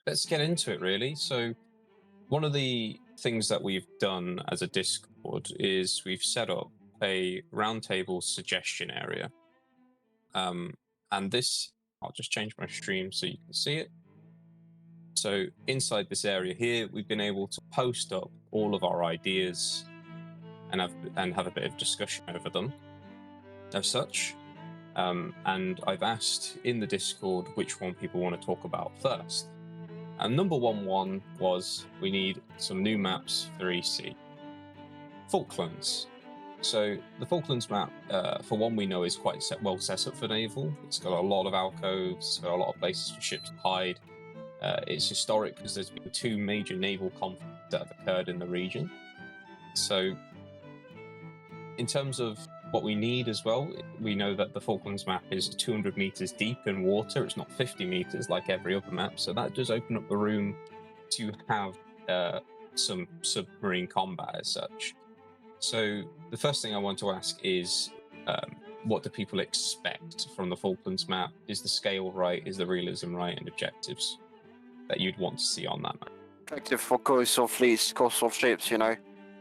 let's get into it, really. So one of the things that we've done as a Discord is we've set up a roundtable suggestion area. And this, I'll just change my stream so you can see it. So inside this area here, we've been able to post up all of our ideas and have a bit of discussion over them as such. And I've asked in the Discord which one people want to talk about first. And number one was we need some new maps for EC. Falklands. So the Falklands map, for one, we know is quite well set up for naval. It's got a lot of alcoves, it's got a lot of places for ships to hide. It's historic because there's been 2 major naval conflicts that have occurred in the region. So in terms of what we need as well, we know that the Falklands map is 200 meters deep in water. It's not 50 meters like every other map. So that does open up the room to have some submarine combat as such. So the first thing I want to ask is, what do people expect from the Falklands map? Is the scale right? Is the realism right? And objectives that you'd want to see on that map? Objective for coastal fleets, coastal ships, you know.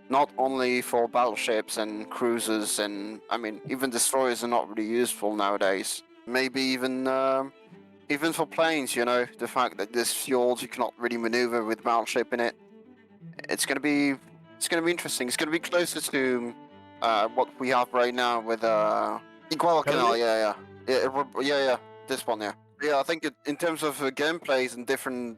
Not only for battleships and cruisers, and I mean, even destroyers are not really useful nowadays. Maybe even for planes, you know, the fact that there's fjords you cannot really maneuver with battleship in it. It's gonna be interesting. It's gonna be closer to what we have right now with Guadalcanal. Yeah. This one, yeah. Yeah, I think in terms of gameplays and different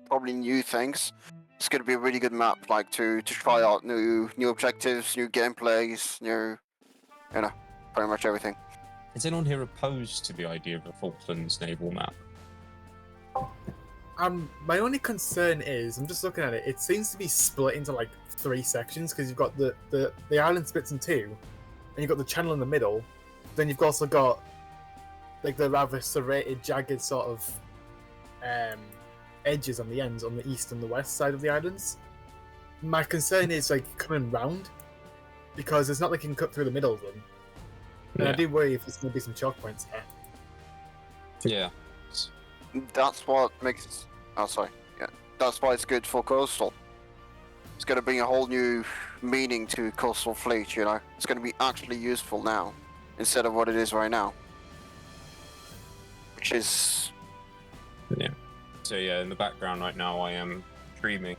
probably new things, it's going to be a really good map, like to try out new objectives, new gameplays, new, you know, pretty much everything. Is anyone here opposed to the idea of a Falklands naval map? My only concern is, I'm just looking at it, it seems to be split into like 3 sections, because you've got the island splits in 2, and you've got the channel in the middle, then you've also got like the rather serrated, jagged sort of edges on the ends on the east and the west side of the islands. My concern is like coming round, because it's not like you can cut through the middle of them. And I do worry if there's going to be some choke points here. Yeah. That's what makes... Oh, sorry. Yeah. That's why it's good for coastal. It's going to bring a whole new meaning to coastal fleet, you know? It's going to be actually useful now, instead of what it is right now. Which is... Yeah. So yeah, in the background right now I am streaming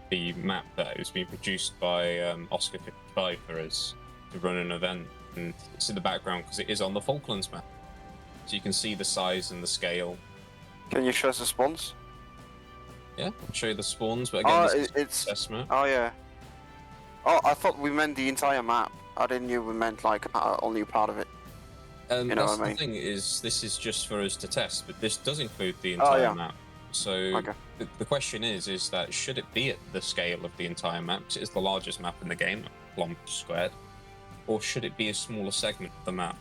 the map that was being produced by Oscar 55 for us to run an event. And it's in the background because it is on the Falklands map. So you can see the size and the scale. Can you show us the spawns? Yeah, I'll show you the spawns, but again, it's assessment. Oh, yeah. Oh, I thought we meant the entire map. I didn't know we meant, like, only a part of it. You know what I mean? The thing is, this is just for us to test, but this does include the entire map. So the question is that should it be at the scale of the entire map? It is the largest map in the game, kilometers squared. Or should it be a smaller segment of the map?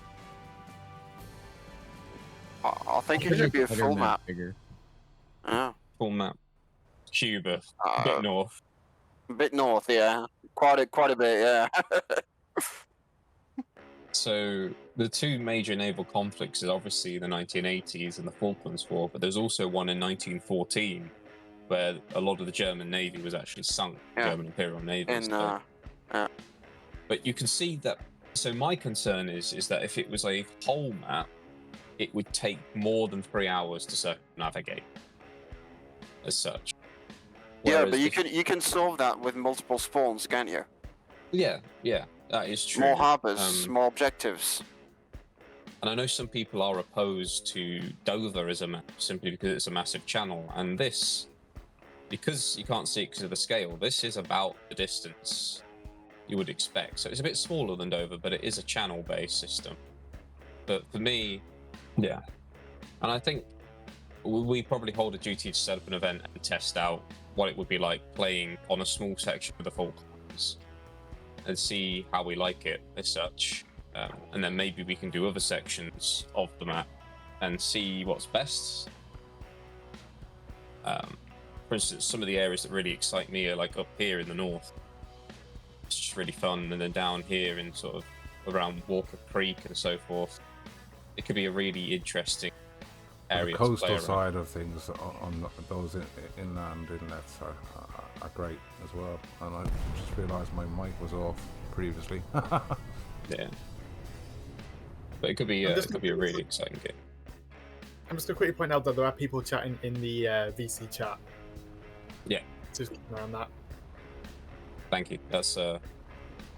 I think it should be a full map. Bigger. Yeah. Full map. Cuba, a bit north. A bit north, yeah. Quite a bit, yeah. So the 2 major naval conflicts is obviously the 1980s and the Falklands War, but there's also one in 1914 where a lot of the German Navy was actually sunk, German Imperial Navy. But you can see that, so my concern is that if it was a whole map, it would take more than 3 hours to circumnavigate as such. Whereas but you can solve that with multiple spawns, can't you? Yeah, that is true. More harbours, more objectives. And I know some people are opposed to Dover as a map simply because it's a massive channel, and this, because you can't see it because of the scale, this is about the distance you would expect. So it's a bit smaller than Dover, but it is a channel-based system. But for me, yeah. And I think we probably hold a duty to set up an event and test out what it would be like playing on a small section of the Falklands and see how we like it as such. And then maybe we can do other sections of the map and see what's best. For instance, some of the areas that really excite me are like up here in the north. It's just really fun. And then down here in sort of around Walker Creek and so forth, it could be a really interesting area the to play coastal around. side of things on those inland inlets are great as well. And I just realised my mic was off previously. Yeah, but it could be I'm just it could be a really exciting game. I'm just gonna quickly point out that there are people chatting in the VC chat. Yeah. Just keep an eye on that. Thank you. That's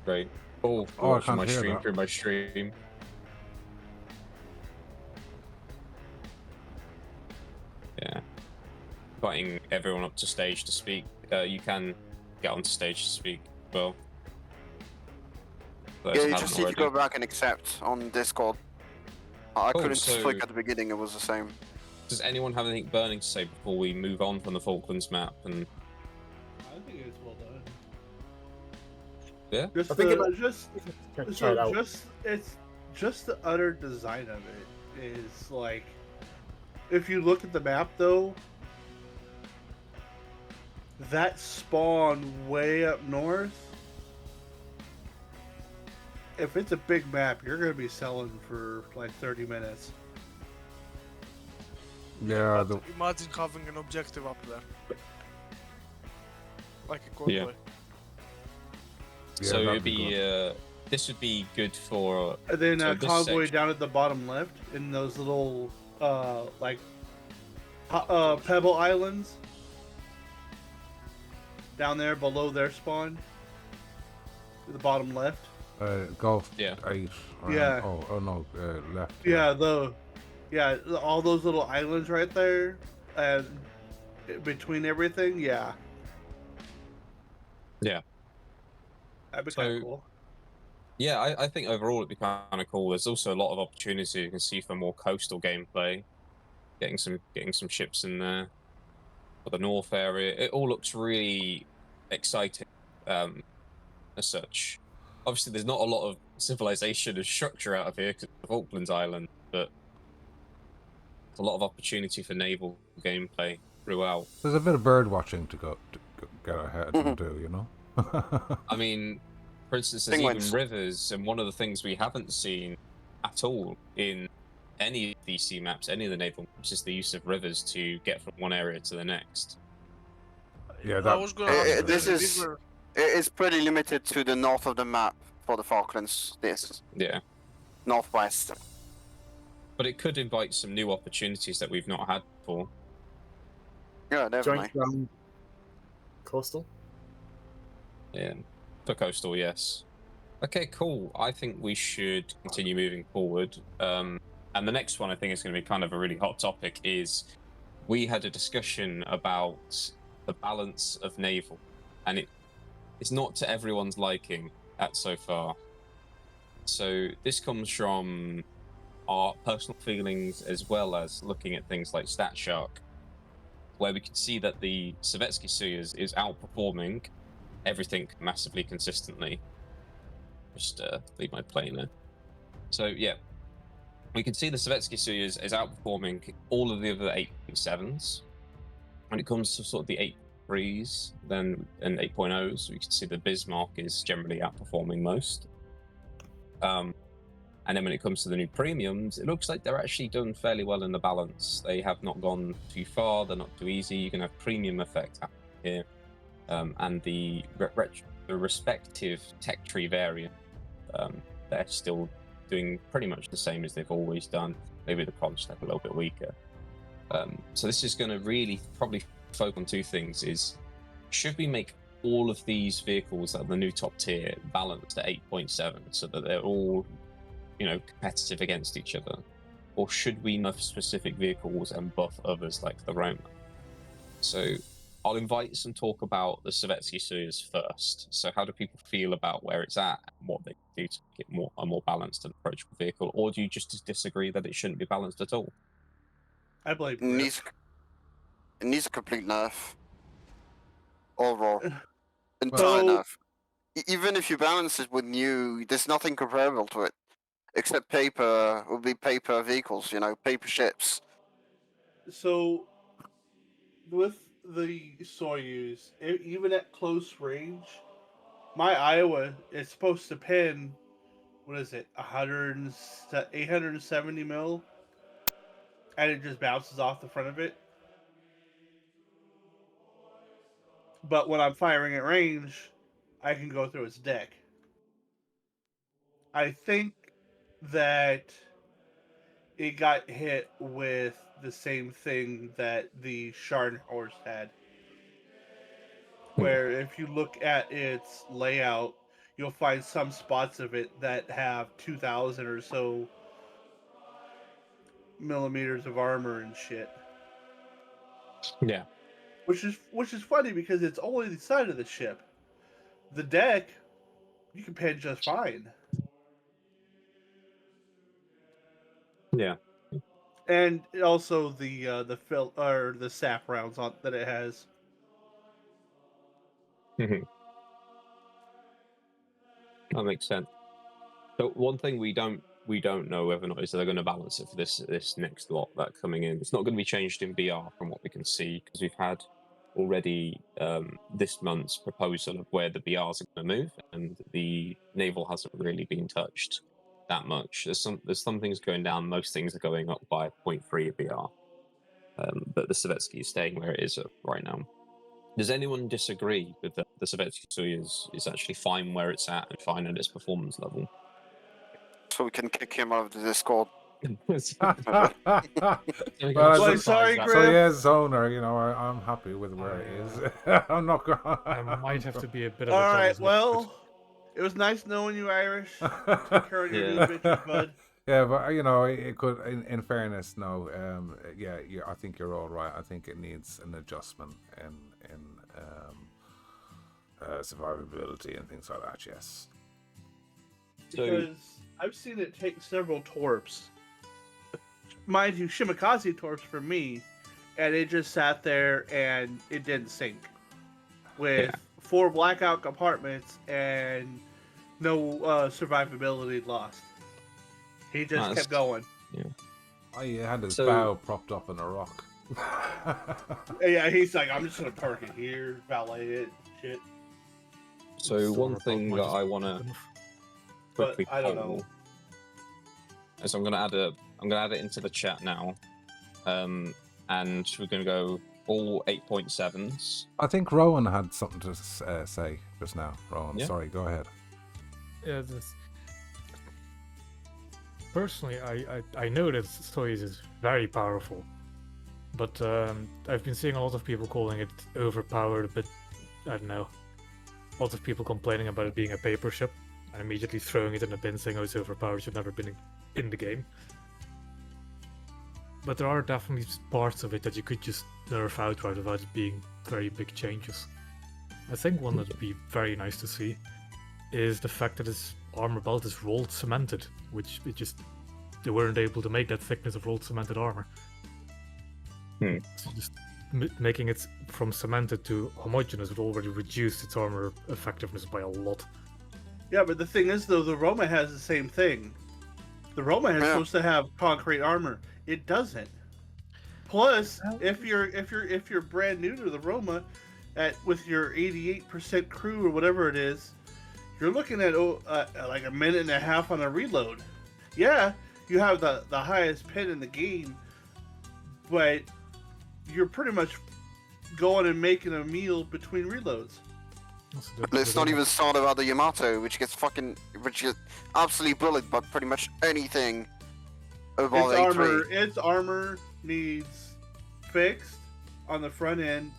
great. Oh, Oh, I watching can't my hear stream that. through my stream. Yeah. Inviting everyone up to stage to speak. You can get onto stage to speak as well. Those Yeah, who you haven't just need to already. go back and accept on Discord. I Cool, couldn't so- click at the beginning, it was the same. Does anyone have anything burning to say before we move on from the Falklands map? And I think it's well done. Yeah? Just I think try it out. it's just the utter design of it is like, if you look at the map though, that spawn way up north, if it's a big map, you're gonna be selling for like 30 minutes. Yeah, But imagine having an objective up there. Like a convoy. Yeah. yeah, So that'd it'd be good. this would be good for And then So a this convoy section- down at the bottom left in those little pebble islands down there below their spawn. To the bottom left. Golf Yeah. 8. Yeah. Oh no, left. Yeah, all those little islands right there, and between everything, yeah. Yeah. That'd be So- kind of cool. Yeah, I think overall it'd be kind of cool. There's also a lot of opportunity you can see for more coastal gameplay, getting some ships in there for the north area. It all looks really exciting, as such. Obviously, there's not a lot of civilization and structure out of here because of Falklands Island, but there's a lot of opportunity for naval gameplay throughout. There's a bit of bird watching to get ahead and do, you know. I mean, for instance, there's Penguins. even rivers, and one of the things we haven't seen at all in any DC maps, any of the naval maps, is the use of rivers to get from one area to the next. Yeah, I that- was gonna ask this the is- river- It's pretty limited to the north of the map for the Falklands. This Yeah, northwest. but it could invite some new opportunities that we've not had before. Yeah, definitely. Joint ground coastal. Yeah, for coastal, yes. Okay, cool. I think we should continue moving forward. And the next one I think is going to be kind of a really hot topic is we had a discussion about the balance of naval, and it's not to everyone's liking so far. So this comes from our personal feelings as well as looking at things like StatShark, where we can see that the Sovietsky Soyuz is outperforming everything massively consistently. Just leave my plane there. So yeah, we can see the Sovietsky Soyuz is outperforming all of the other 8.7s. When it comes to sort of the 8.3s, then and 8.0s, we can see the Bismarck is generally outperforming most. And then when it comes to the new premiums, it looks like they're actually done fairly well in the balance. They have not gone too far. They're not too easy. You can have premium effect happening here. And the respective tech tree variant, they're still doing pretty much the same as they've always done. Maybe the product's like a little bit weaker. So this is going to really probably focus on two things: is should we make all of these vehicles that are the new top tier balanced at 8.7 so that they're all, competitive against each other, or should we nerf specific vehicles and buff others like the Roma? So I'll invite some talk about the Sovietsky Soyuz first. So how do people feel about where it's at and what they can do to make it a more balanced and approachable vehicle? Or do you just disagree that it shouldn't be balanced at all? I blame It needs a complete nerf. Overall. Entire So- nerf. Even if you balance it with new, there's nothing comparable to it. Except paper would be paper vehicles, paper ships. So, with the Soyuz, even at close range, my Iowa is supposed to pin, 870 mil? and it just bounces off the front of it. But when I'm firing at range, I can go through its deck. I think that it got hit with the same thing that the Scharnhorst had. Where if you look at its layout, you'll find some spots of it that have 2,000 or so millimeters of armor and shit. Yeah. Which is funny because it's only the side of the ship. The deck, you can pen just fine. Yeah. And also the sap rounds on that it has. That makes sense. So one thing we don't know whether or not is they're going to balance it for this next lot that coming in. It's not going to be changed in BR from what we can see, because we've had already this month's proposal of where the BRs are going to move, and the naval hasn't really been touched that much. There's some things going down. Most things are going up by 0.3 BR, but the Savetsky is staying where it is right now. Does anyone disagree with the Savetsky Soyuz is actually fine where it's at and fine at its performance level? So we can kick him out of the Discord. Well, Like, sorry, so Griff. yes, owner, you know, I'm happy with where it is. I'm not going. I might have to be a bit of a All right, jealous well, it was nice knowing you, Irish. Take care of your new bitches, bud. Yeah, but you know, it could. In fairness, no. Yeah, I think you're all right. I think it needs an adjustment in survivability and things like that. Yes. Because I've seen it take several torps. Mind you, Shimakaze torps for me, and it just sat there and it didn't sink. With 4 blackout compartments and no survivability lost. He just kept going. Yeah. He had his bow propped up in a rock. Yeah, he's like, I'm just gonna park it here, valet it, shit. So one thing that I want to quickly I don't know. is I'm gonna add it into the chat now, and we're gonna go all 8.7s. I think Rowan had something to say just now. Rowan, Yeah. sorry, go ahead. Yeah, personally, I know that Soyuz is very powerful, but I've been seeing a lot of people calling it overpowered, but I don't know. Lots of people complaining about it being a paper ship and immediately throwing it in the bin saying, oh, it's overpowered, should never been in the game. But there are definitely parts of it that you could just nerf outright without it being very big changes. I think one that would be very nice to see is the fact that its armor belt is rolled cemented, which they weren't able to make that thickness of rolled cemented armor. So just making it from cemented to homogeneous would already reduce its armor effectiveness by a lot. Yeah, but the thing is, though, the Roma has the same thing. The Roma is supposed to have concrete armor. It doesn't. Plus, if you're brand new to the Roma, with your 88% crew or whatever it is, you're looking at like a minute and a half on a reload. Yeah, you have the highest pin in the game, but you're pretty much going and making a meal between reloads. Let's not even start about the Yamato, which gets absolutely bullied by pretty much anything above A3. Its armor needs fixed on the front end,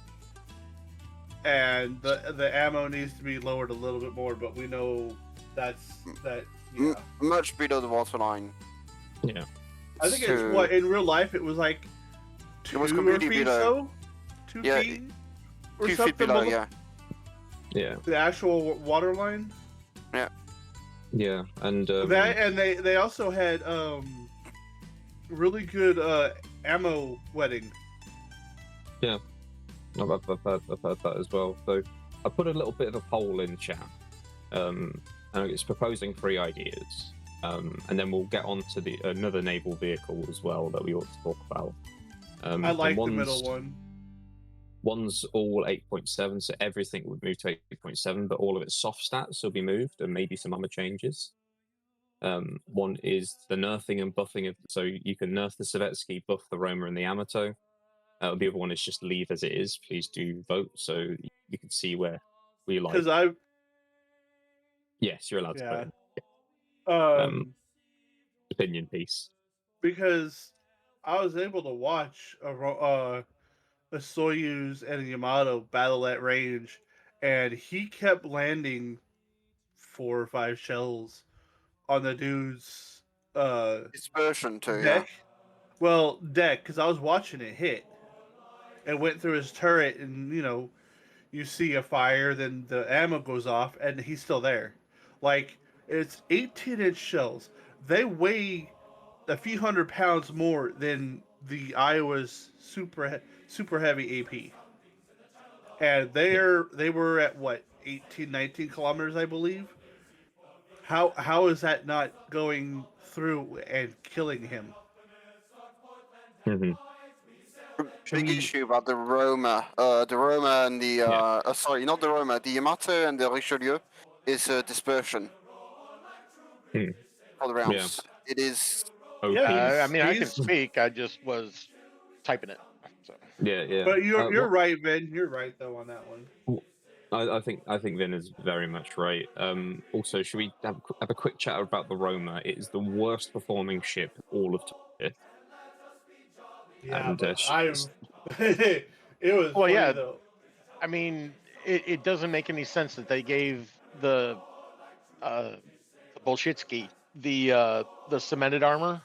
and the ammo needs to be lowered a little bit more. But we know that. Yeah. Much below the waterline. Yeah. I think it's what in real life it was like 2 It was completely feet below. 2 Yeah, feet or 2 something feet below, yeah. Yeah. the actual water line. Yeah, and That and they also had really good ammo wetting. Yeah, I've heard that as well. So I put a little bit of a poll in chat, and it's proposing 3 ideas, and then we'll get on to another naval vehicle as well that we ought to talk about. I like the middle one. One's all 8.7, so everything would move to 8.7, but all of its soft stats will be moved, and maybe some armor changes. One is the nerfing and buffing of, so you can nerf the Savetsky, buff the Roma and the Yamato. The other one is just leave as it is. Please do vote so you can see where we like. Because Yes, you're allowed to vote. opinion piece. Because I was able to watch a Soyuz and a Yamato battle at range, and he kept landing 4 or 5 shells on the dude's Dispersion too, deck. Well, deck, because I was watching it hit. It went through his turret, and you see a fire, then the ammo goes off, and he's still there. Like, it's 18-inch shells. They weigh a few hundred pounds more than the Iowa's super heavy AP. And they were at what, 18, 19 kilometers, I believe. How is that not going through and killing him? Mm-hmm. Big issue about the Roma. The Roma and the sorry, not the Roma. The Yamato and the Richelieu is dispersion for the rounds. It is. Yeah, I mean, I can speak. I just was typing it. So. Yeah. But you're right, Vin. You're right though on that one. I think Vin is very much right. Also, should we have a quick chat about the Roma? It is the worst performing ship all of time. Yeah, and, but it was well, funny, though. I mean, it doesn't make any sense that they gave the Bolshitsky the cemented armor,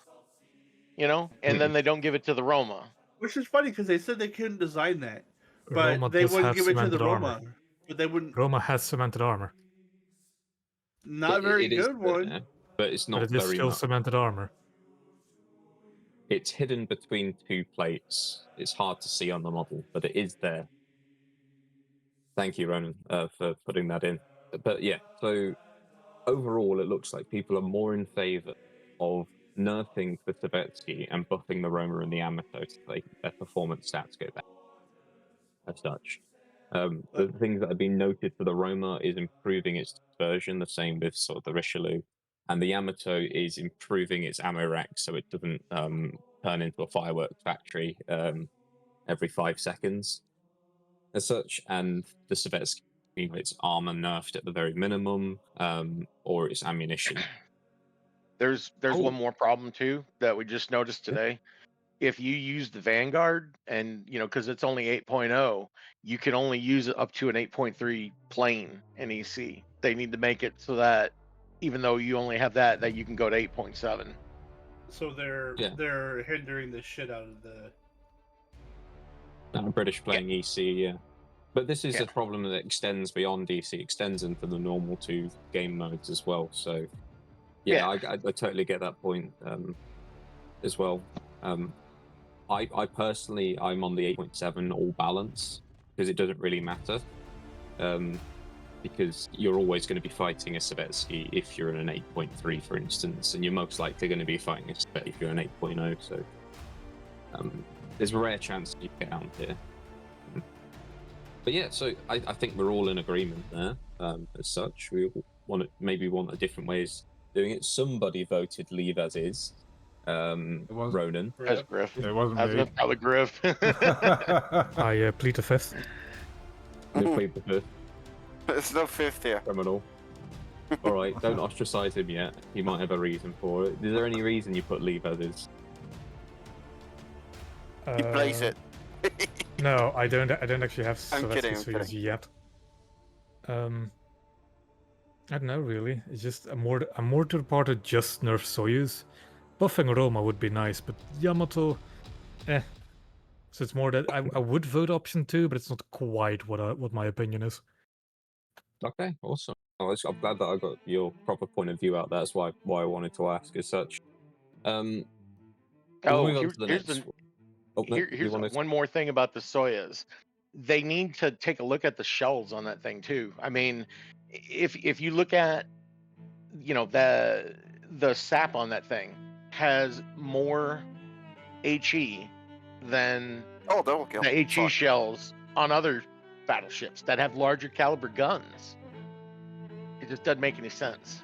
and then they don't give it to the Roma. Which is funny because they said they couldn't design that, but Roma they does wouldn't have give it to the cemented Roma. armor. But they wouldn't. Roma has cemented armor. Not very good one. There, but it's not But it is very still much. cemented armor. It's hidden between 2 plates. It's hard to see on the model, but it is there. Thank you, Ronan, for putting that in. But yeah, so overall, it looks like people are more in favor of nerfing the Savetsky and buffing the Roma and the Yamato so their performance stats go down. As such. The things that have been noted for the Roma is improving its dispersion, the same with sort of the Richelieu. And the Yamato is improving its ammo rack so it doesn't turn into a fireworks factory every 5 seconds, as such. And the Savetsky, its armor nerfed at the very minimum, or its ammunition. There's one more problem too that we just noticed today. If you use the Vanguard, and because it's only 8.0, you can only use it up to an 8.3 plane in EC. They need to make it so that even though you only have that you can go to 8.7. So they're hindering the shit out of the British playing EC, yeah. But this is a problem that extends beyond EC, extends into the normal 2 game modes as well. So I totally get that point as well. I personally, I'm on the 8.7 all balance because it doesn't really matter, because you're always going to be fighting a Savetsky if you're in an 8.3, for instance, and you're most likely going to be fighting a Savetsky if you're an 8.0. So there's a rare chance you get out here. But yeah, so I think we're all in agreement there. As such, we want a different ways of doing it. Somebody voted leave as is. Ronan. As Griff. It wasn't me. Probably Griff. I plead the fifth. You plead the fifth. It's no 5th here. Criminal. All right, don't ostracize him yet. He might have a reason for it. Is there any reason you put leave as is? You place it. No, I don't actually have I'm kidding, Soyuz yet. I don't know really. It's just I'm more to the part of just nerf Soyuz. Buffing Roma would be nice, but Yamato, So it's more that I would vote option 2, but it's not quite what my opinion is. Okay, awesome. I'm glad that I got your proper point of view out there. That's why I wanted to ask as such. Here's one more thing about the Soyuz. They need to take a look at the shells on that thing too. I mean, if you look at the sap on that thing has more HE than the HE shells on other battleships that have larger caliber guns. It just doesn't make any sense.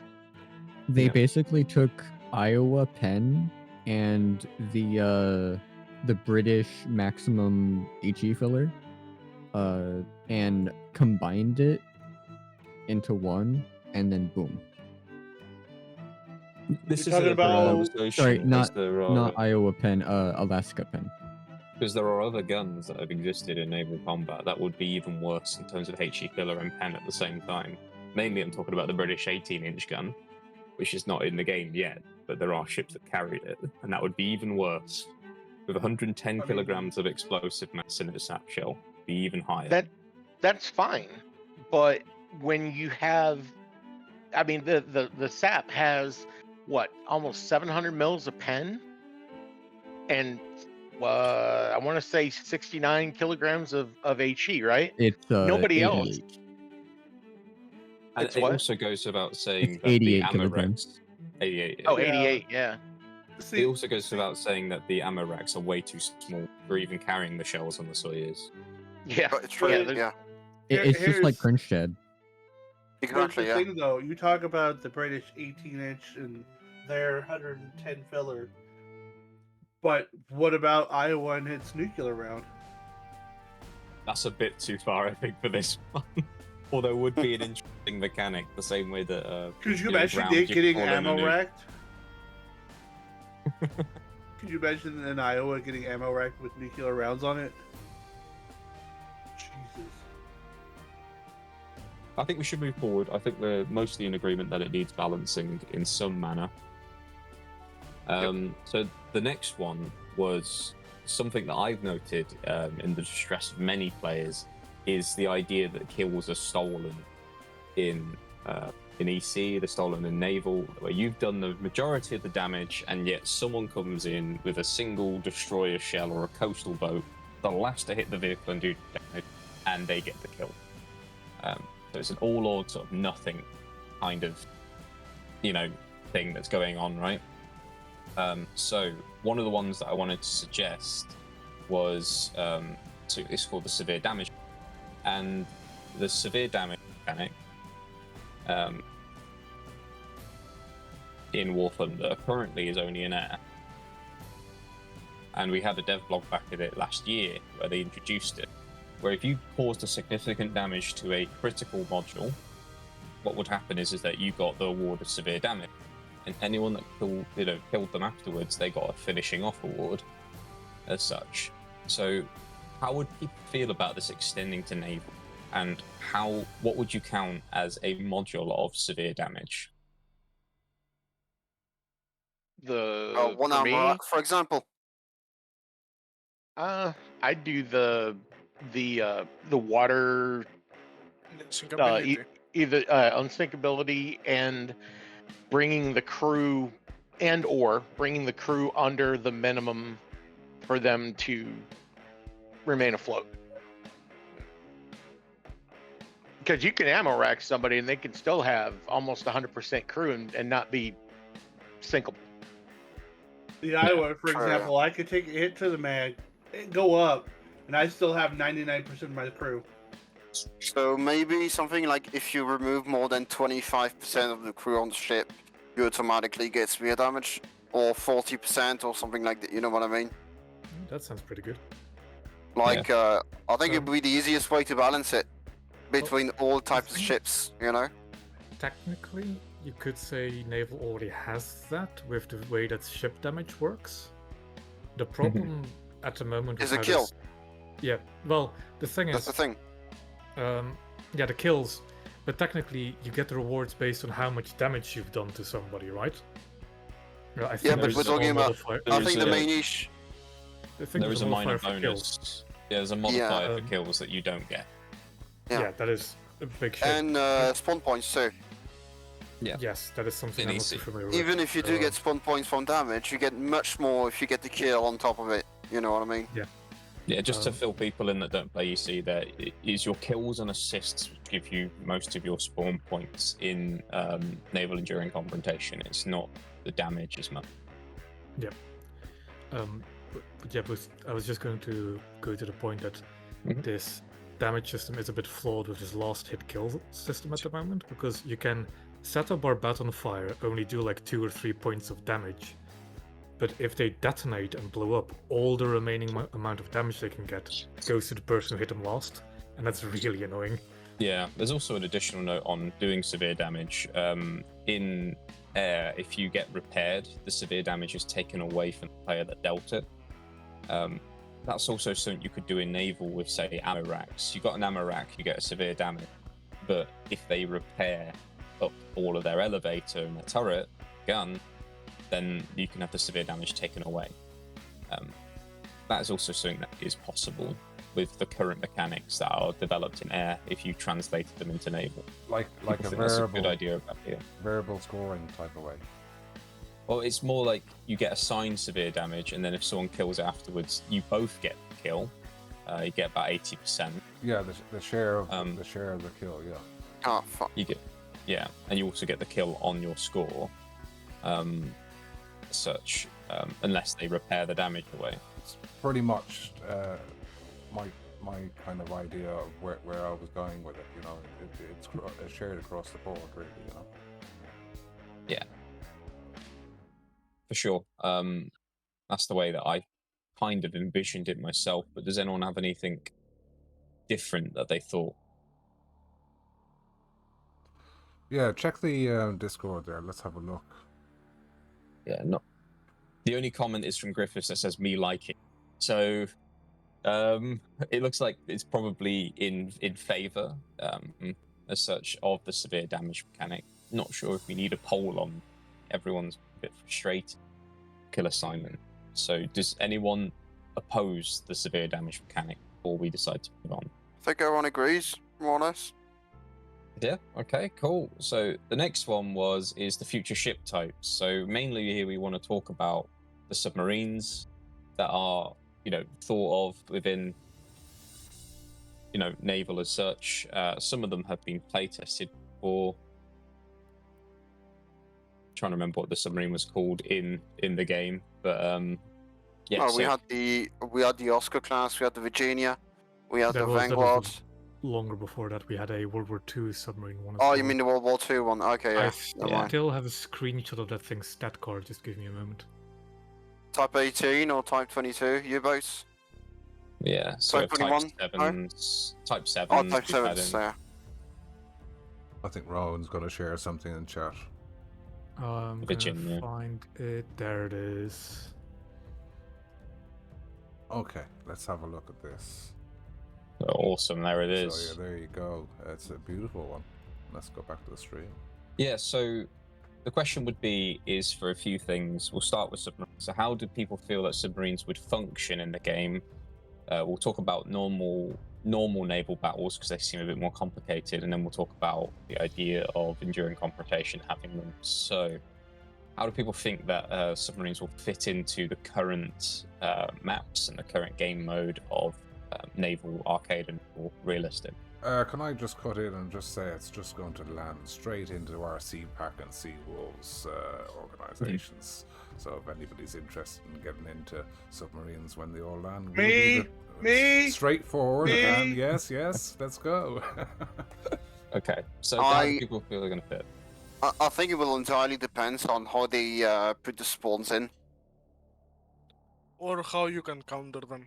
They Yeah. basically took Iowa Pen and the British maximum HE filler, and combined it into one, and then boom. This You're is talking a about- conversation. Sorry, not there are, not Iowa Pen, Alaska Pen. because there are other guns that have existed in naval combat that would be even worse in terms of HE filler and pen at the same time. Mainly, I'm talking about the British 18-inch gun, which is not in the game yet, but there are ships that carried it, and that would be even worse. With 110 kilograms of explosive mass in a sap shell, be even higher. That's fine, but when you have, I mean, the sap has what, almost 700 mils of pen, and I want to say 69 kilograms of HE, right? It's Nobody else. 88. And It's it what? also goes without saying It's that the 88 ammo kilograms. racks. 88. Oh, Yeah. 88, yeah. See, It also goes without saying that the ammo racks are way too small for even carrying the shells on the Soyuz. Yeah. But it's true. Yeah, Yeah, there's- It's just like here's- Crinstead. exactly. Here's the Yeah. thing, though. You talk about the British 18-inch and their 110 filler, but what about Iowa and its nuclear round? That's a bit too far, I think, for this one. Although it would be an interesting mechanic, the same way that. Could you know, imagine round it you getting pull in a ammo nuke. racked? Could you imagine in Iowa getting ammo racked with nuclear rounds on it? Jesus. I think we should move forward. I think we're mostly in agreement that it needs balancing in some manner. So the next one was something that I've noted in the distress of many players is the idea that kills are stolen in EC, they're stolen in naval, where you've done the majority of the damage, and yet someone comes in with a single destroyer shell or a coastal boat, the last to hit the vehicle and do damage, and they get the kill. So it's an all or sort of nothing kind of, thing that's going on, right? So one of the ones that I wanted to suggest was it's called the severe damage, and the severe damage mechanic in War Thunder currently is only in air, and we had a dev blog back at it last year where they introduced it, where if you caused a significant damage to a critical module, what would happen is that you got the award of severe damage, and anyone that killed them afterwards, they got a finishing off award as such. So how would people feel about this extending to naval, and what would you count as a module of severe damage? One for armor me, rack, for example. I'd do the water, Unsinkability. either unsinkability and bringing the crew bringing the crew under the minimum for them to remain afloat. Because you can ammo rack somebody and they can still have almost 100% crew and not be sinkable. The Iowa, for sure. example, I could take a hit to the mag, and go up, and I still have 99% of my crew. So maybe something like if you remove more than 25% of the crew on the ship, you automatically get severe damage, or 40% or something like that. You know what I mean? That sounds pretty good. Like, I think So- it would be the easiest way to balance it between all types of ships. You know? Technically, you could say Naval already has that with the way that ship damage works. The problem at the moment Is with a how kill. this- Yeah, well, the thing That's is, the thing. the kills, but technically you get the rewards based on how much damage you've done to somebody, right? Yeah, I think but there's we're a small talking about- modifier- I There think is the a- main issue. I think There there's is a minor modifier for kills. bonus. Yeah, there's a modifier for um, kills that you don't get. Yeah. Yeah, that is a big ship. And spawn points too. Yeah. Yes, that is something In I'm not EC. too familiar with. Even if you do So, get spawn points from damage, you get much more if you get the kill on top of it. You know what I mean? Yeah, just to Um, fill people in that don't play EC, there it is your kills and assists which give you most of your spawn points in naval enduring confrontation. It's not the damage as much. but I was just going to go to the point that Mhm. this damage system is a bit flawed with this last hit kill system at the moment, because you can set a barbette on fire only do like 2 or 3 points of damage, but if they detonate and blow up, all the remaining amount of damage they can get goes to the person who hit them last, and that's really annoying. Yeah, there's also an additional note on doing severe damage. In air, if you get repaired, the severe damage is taken away from the player that dealt it. That's also something you could do in naval with, say, ammo racks. You got an ammo rack, you get a severe damage, but if they repair up all of their elevator and their turret, gun, then you can have the severe damage taken away. That is also something that is possible with the current mechanics that are developed in air if you translated them into naval. Like People a think that's a variable good idea about here. variable scoring type of way. Well, it's more like you get assigned severe damage, and then if someone kills afterwards, you both get the kill. You get about 80%. Yeah, the share of the share of the kill. Yeah. Oh fuck. You get, yeah, and you also get the kill on your score. Such, unless they repair the damage away. It's pretty much my kind of idea of where I was going with it. You know, it's shared across the board, really. You know. Yeah, for sure. That's the way that I kind of envisioned it myself. But does anyone have anything different that they thought? Yeah, check the Discord there. Let's have a look. Yeah, not. The only comment is from Griffiths that says me liking. So it looks like it's probably in favor as such of the severe damage mechanic. Not sure if we need a poll on. Everyone's a bit frustrated. Kill assignment. So does anyone oppose the severe damage mechanic before we decide to move on? I think everyone agrees, more or less. Yeah, okay, cool. So the next one is the future ship types. So mainly here we want to talk about the submarines that are, thought of within, naval as such. Some of them have been play tested before. Trying to remember what the submarine was called in the game, but yeah. Oh, so, we had the Oscar class, we had the Virginia, we had the That was Vanguard. longer before that. We had a World War II submarine one. Oh, you mean the World War II one? Okay, yeah. I still have a screenshot of that thing's stat card. Just give me a moment. Type 18 or Type 22 U-boats? yeah, so Type type 21, 7s, type 7. Oh, Type 7, yeah. I think Rowan's going to share something in chat. I'm Virginia. gonna find it. There it is. Okay, let's have a look at this. Awesome, there it is. So yeah, there you go. It's a beautiful one. Let's go back to the stream. Yeah, so the question is for a few things. We'll start with submarines. So how do people feel that submarines would function in the game? We'll talk about normal naval battles because they seem a bit more complicated, and then we'll talk about the idea of enduring confrontation, having them. So how do people think that submarines will fit into the current maps and the current game mode of naval arcade and realistic? Can I just cut in and just say it's just going to land straight into our CPAC and Seawolves organizations. So if anybody's interested in getting into submarines when they all land, Me, straightforward. And yes, let's go. Okay, so how do people feel they're going to fit? I think it will entirely depend on how they put the spawns in. Or how you can counter them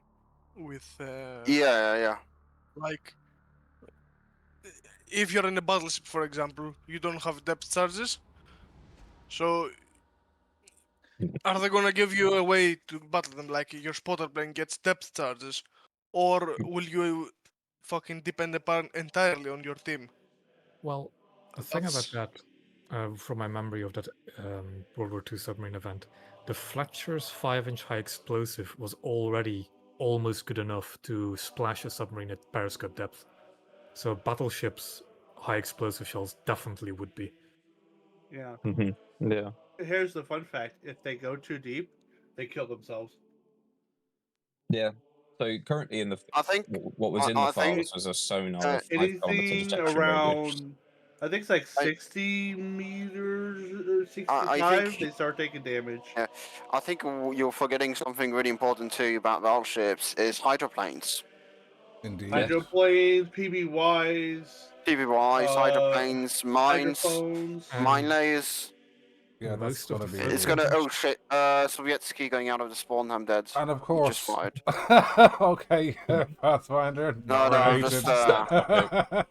with Yeah. like if you're in a battleship, for example, you don't have depth charges. So are they gonna give you a way to battle them? Like your spotter plane gets depth charges, or will you fucking depend entirely on your team? Well, the thing about that, from my memory of that World War II submarine event, the Fletcher's 5-inch high explosive was already almost good enough to splash a submarine at periscope depth. So battleships' high explosive shells definitely would be. Yeah. Yeah. Here's the fun fact: if they go too deep, they kill themselves. Yeah. So currently in the I think what was in the files was a sonar of 5 kilometer anything detection radius. around, I think it's like 60 meters or 65, they start taking damage. Yeah, I think you're forgetting something really important too about battleships is hydroplanes. Indeed. Hydroplanes, PBYs, PBYs, hydroplanes, mines, hydrophones. mine layers. Yeah, that's Most of going to the be. It's gonna. Oh shit! Sovietsky going out of the spawn. I'm dead. And of Just course. fired. Okay, Pathfinder. No, Not no, related. just, But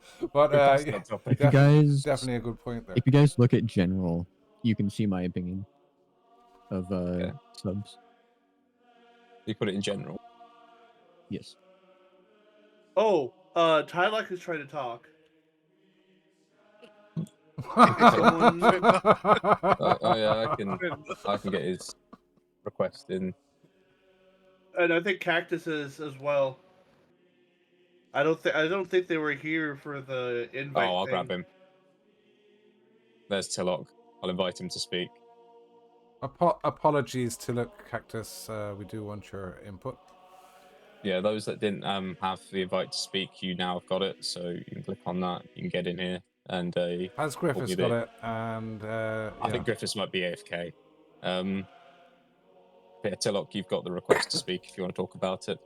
That's yeah, that topic. If you guys, definitely a good point there. if you guys look at general, you can see my opinion of Okay. subs. You put it in general. Yes. Oh, Tylak is trying to talk. Oh yeah, I can get his request in. And I think Cactus is as well. I don't think they were here for the invite. I'll thing. grab him. There's Tilok. I'll invite him to speak. Apologies to look, Cactus. We do want your input. Yeah, those that didn't have the invite to speak, you now have got it. So you can click on that. You can get in here, and Has Griffiths got it? And I think Griffiths might be AFK. Yeah, Tilok, you've got the request to speak if you want to talk about it.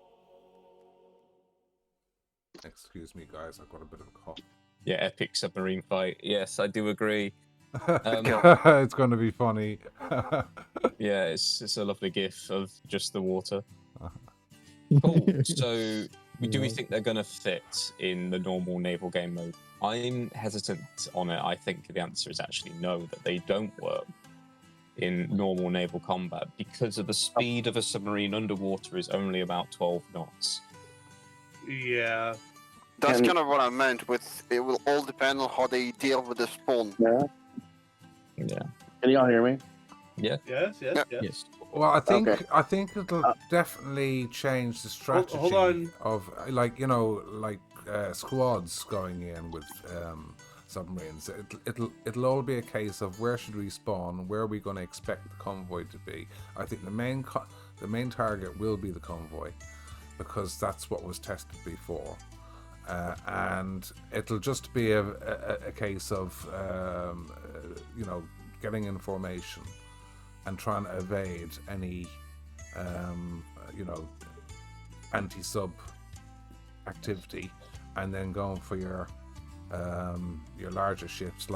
Excuse me, guys. I've got a bit of a cough. Yeah, epic submarine fight. Yes, I do agree. It's going to be funny. Yeah, it's a lovely gif of just the water. Cool. So, do we think they're going to fit in the normal naval game mode? I'm hesitant on it. I think the answer is actually no, that they don't work in normal naval combat because of the speed of a submarine underwater is only about 12 knots. Yeah. That's kind of what I meant with it will all depend on how they deal with the spawn. Yeah. Can y'all hear me? Yeah. Yes. Yes. Well, I think Okay. it'll definitely change the strategy hold on. of squads going in with submarines. It'll all be a case of where should we spawn, where are we going to expect the convoy to be. I think the main target will be the convoy because that's what was tested before, and it'll just be a case of getting in formation and trying to evade any anti-sub activity, and then going for your larger ships,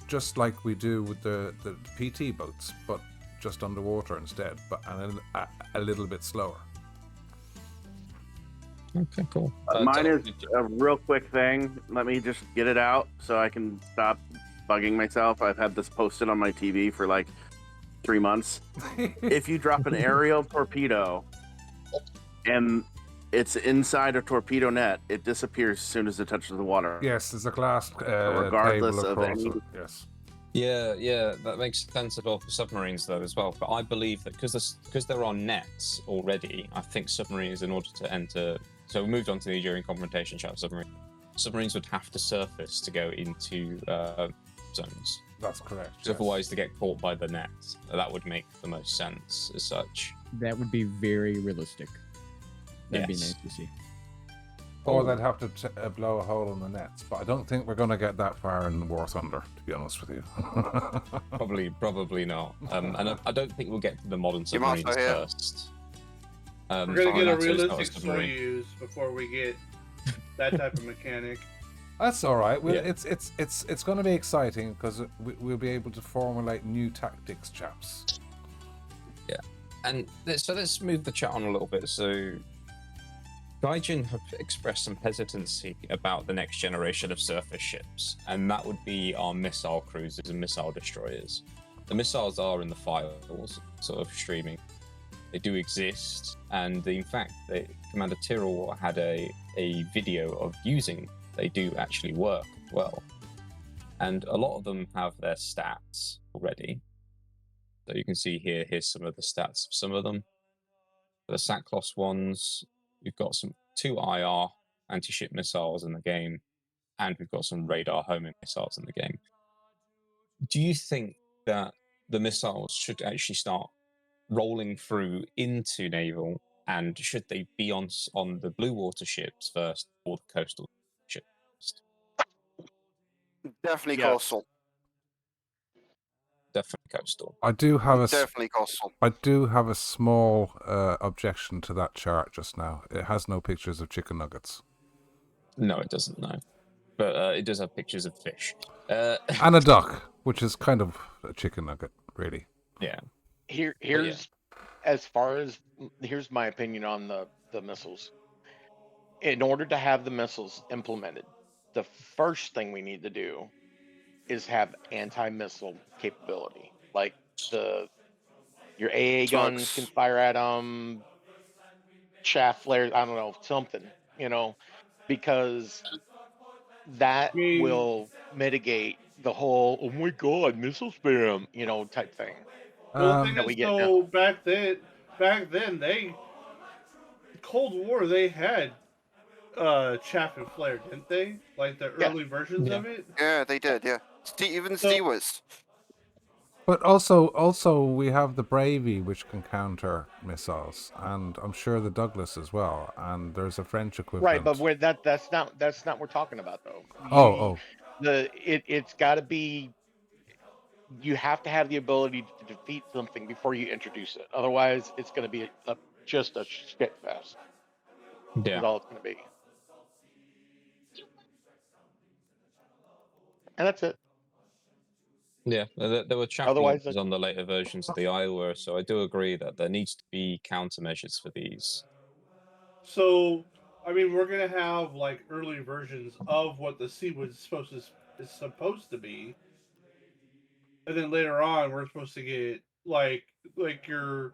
just like we do with the PT boats, but just underwater instead, but a little bit slower. Okay, cool. Mine is a real quick thing. Let me just get it out so I can stop bugging myself. I've had this posted on my TV for like 3 months. If you drop an aerial torpedo and it's inside a torpedo net, it disappears as soon as it touches the water. Yes, there's a glass regardless table of across any. it. Yes. Yeah, that makes sense for submarines though as well. But I believe that because there are nets already, I think submarines, in order to enter, so we moved on to the during confrontation chat submarine. Submarines would have to surface to go into zones. That's correct. Yes. Otherwise, they get caught by the net. That would make the most sense as such. That would be very realistic. That'd be Yes. nice to see. Or they'd have to blow a hole in the nets, but I don't think we're going to get that far in War Thunder, to be honest with you. Probably not. And I don't think we'll get to the modern You might submarines say, yeah. first. We're gonna get a NATO is not realistic submarine. Soyuz before we get that type of mechanic. That's all right. Yeah. It's going to be exciting because we'll be able to formulate new tactics, chaps. Yeah, and let's move the chat on a little bit. So, Gaijin have expressed some hesitancy about the next generation of surface ships, and that would be our missile cruisers and missile destroyers. The missiles are in the files, sort of streaming. They do exist, and in fact, Commander Tyrrell had a video of using. They do actually work well, and a lot of them have their stats already. So you can see here's some of the stats of some of them. The Saclos ones, we've got 2 IR anti-ship missiles in the game, and we've got some radar homing missiles in the game. Do you think that the missiles should actually start rolling through into naval, and should they be on the blue water ships first or the coastal ships first? Definitely Yes. coastal. definitely coastal. I do have a Definitely coastal. I do have a small objection to that chart just now. It has no pictures of chicken nuggets. No, it doesn't. No, but it does have pictures of fish. And a duck, which is kind of a chicken nugget, really. Yeah. Here's my opinion on the missiles. In order to have the missiles implemented, the first thing we need to do is have anti-missile capability. Like your AA guns can fire at them, chaff flares, I don't know, something, because that will mitigate the whole, oh my god, missile spam, type thing. Well, the thing that is, we get though, back then, Cold War, they had chaff and flare, didn't they? Like the early versions of it. Yeah, they did. Yeah, even Stewards. But also we have the Bravey, which can counter missiles, and I'm sure the Douglas as well. And there's a French equivalent. Right, but that's not what we're talking about, Oh. though. It's got to be. You have to have the ability to defeat something before you introduce it. Otherwise, it's going to be just a shit fest. Yeah. That's all it's going to be. And that's it. Yeah, there were chaff Otherwise, launchers on the later versions of the Iowa, so I do agree that there needs to be countermeasures for these. So, I mean, we're gonna have like early versions of what the Seawood is supposed to be, and then later on we're supposed to get like your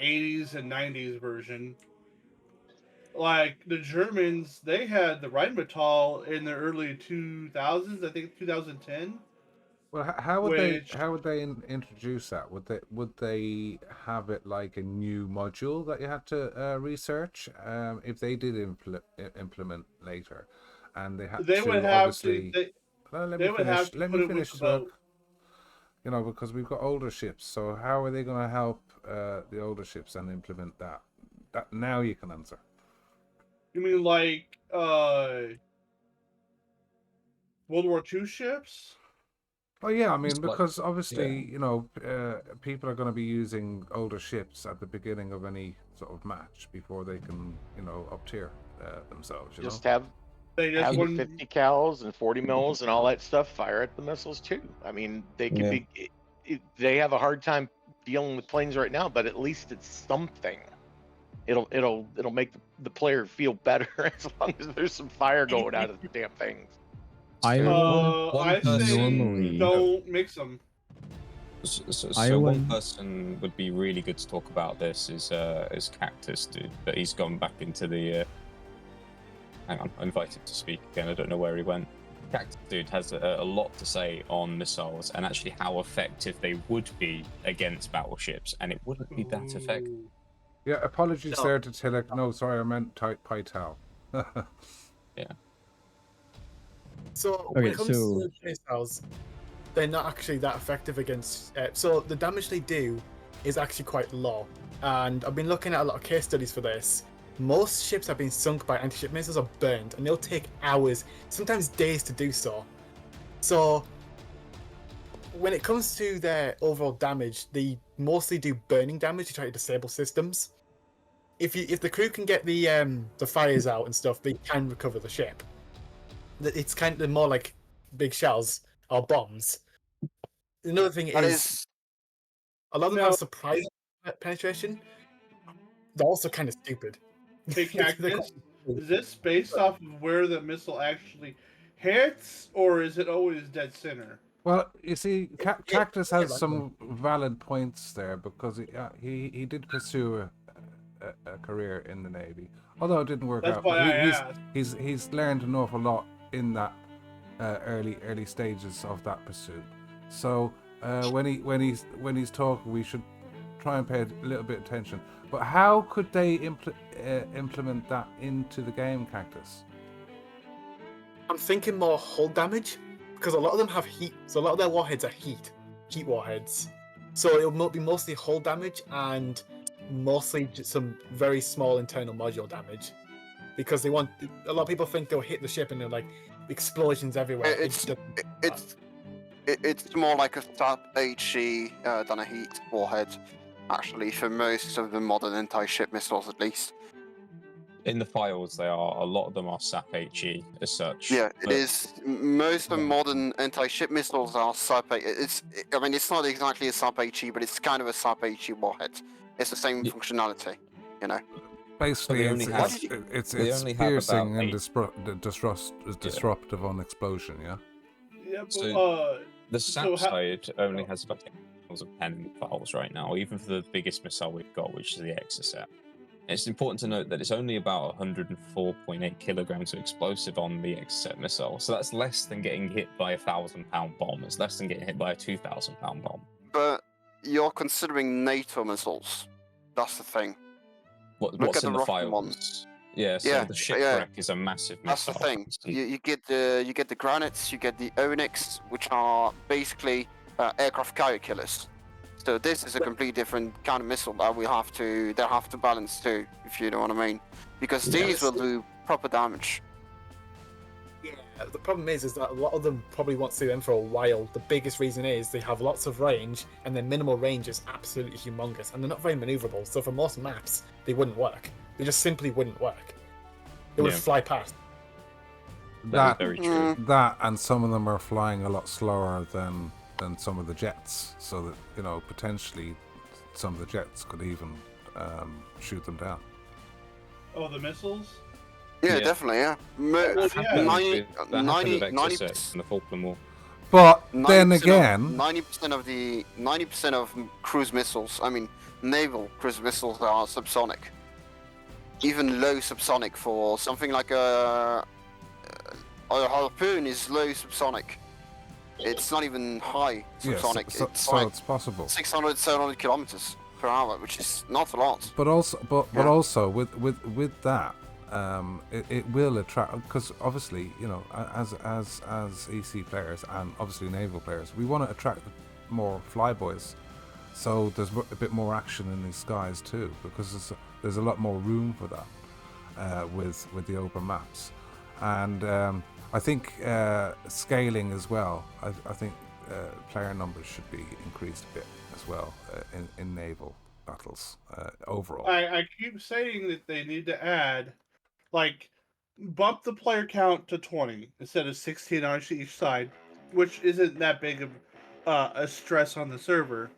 80s and 90s version. Like the Germans, they had the Rheinmetall in the early 2000s, I think 2010. Well, how would they introduce that? Would they have it like a new module that you had to research if they did implement later, and they had to would have obviously. Let me finish. Look, because we've got older ships, so how are they going to help the older ships and implement that? That now you can answer. You mean like World War II ships? Oh yeah, I mean, because obviously, people are going to be using older ships at the beginning of any sort of match before they can, up tier themselves. Just have the 50 cals and 40 mils and all that stuff fire at the missiles too. I mean, they could be. They have a hard time dealing with planes right now, but at least it's something. It'll make the player feel better as long as there's some fire going out of the damn things. I say don't mix them. So one person would be really good to talk about this is Cactus Dude, but he's gone back into the. Hang on, I invited to speak again. I don't know where he went. Cactus Dude has a lot to say on missiles and actually how effective they would be against battleships, and it wouldn't be that effective. Yeah, apologies there to Tillich. No, sorry, I meant Pytal. Yeah. So when it comes to missiles, they're not actually that effective against. So the damage they do is actually quite low, and I've been looking at a lot of case studies for this. Most ships have been sunk by anti-ship missiles or burned, and they'll take hours, sometimes days, to do so. So when it comes to their overall damage, they mostly do burning damage to try to disable systems. If the crew can get the fires out and stuff, they can recover the ship. It's kind of more like big shells or bombs. Another thing is a lot of them have surprise penetration. They're also kind of stupid. Hey, Cactus, is this based off of where the missile actually hits, or is it always dead center? Well, you see, Cactus has some valid points there because he did pursue a career in the Navy, although it didn't work out. Why I asked. He's learned an awful lot in that early stages of that pursuit. So when he's talking, we should try and pay a little bit of attention. But how could they implement that into the game, Cactus? I'm thinking more hull damage, because a lot of them have heat. So a lot of their warheads are heat warheads. So it will be mostly hull damage and mostly just some very small internal module damage, because a lot of people think they'll hit the ship and they're like explosions everywhere. it's more like a sub HE than a heat warhead, actually, for most of the modern anti-ship missiles, at least. In the files, a lot of them are SAP HE as such. Yeah, it but- is. Most of the modern anti-ship missiles are sub. I mean, it's not exactly a sub HE, but it's kind of a sub HE warhead. It's the same Yeah. functionality, you know. Basically, they only have- it's they only have piercing about and 8. disruptive on explosion. Yeah. Yeah, but, So, The so SAP how- side only has about 10 files right now, even for the biggest missile we've got, which is the Exocet. It's important to note that it's only about 104.8 kilograms of explosive on the Exocet missile, so that's less than getting hit by a 1,000-pound bomb. It's less than getting hit by a 2,000-pound bomb. But you're considering NATO missiles. That's the thing. What's at in the the Russian files? ones. Yeah, so Yeah, the shipwreck is a massive That's missile. the thing. You get the Granites, you get the Onyx, which are basically aircraft carrier killers. So this is a completely different kind of missile that they have to balance too, if you know what I mean. Because Yeah. these will do proper damage. Yeah, the problem is that a lot of them probably won't see them for a while. The biggest reason is they have lots of range, and their minimal range is absolutely humongous, and they're not very maneuverable. So for most maps, they wouldn't work. They just simply wouldn't work. They would Yeah. fly past. That is That- very true. That and some of them are flying a lot slower than some of the jets, so that potentially some of the jets could even shoot them down. Oh, the missiles? Yeah, Yeah. definitely. Yeah, Well, That happened 90 with Exocet in the Falkland War. But then again, 90% of cruise missiles, I mean naval cruise missiles, are subsonic. Even low subsonic for something like a harpoon is low subsonic. It's not even high yes, subsonic. so It's like it's possible. 600, 700 kilometers per hour, which is not a lot. But also, Yeah. also with that, it will attract, because obviously as EC players and obviously naval players, we want to attract more flyboys. So there's a bit more action in these skies too, because there's a lot more room for that with the open maps, and I think scaling as well. I think player numbers should be increased a bit as well in naval battles overall. I keep saying that they need to add, like, bump the player count to 20 instead of 16 on each side, which isn't that big of a stress on the server.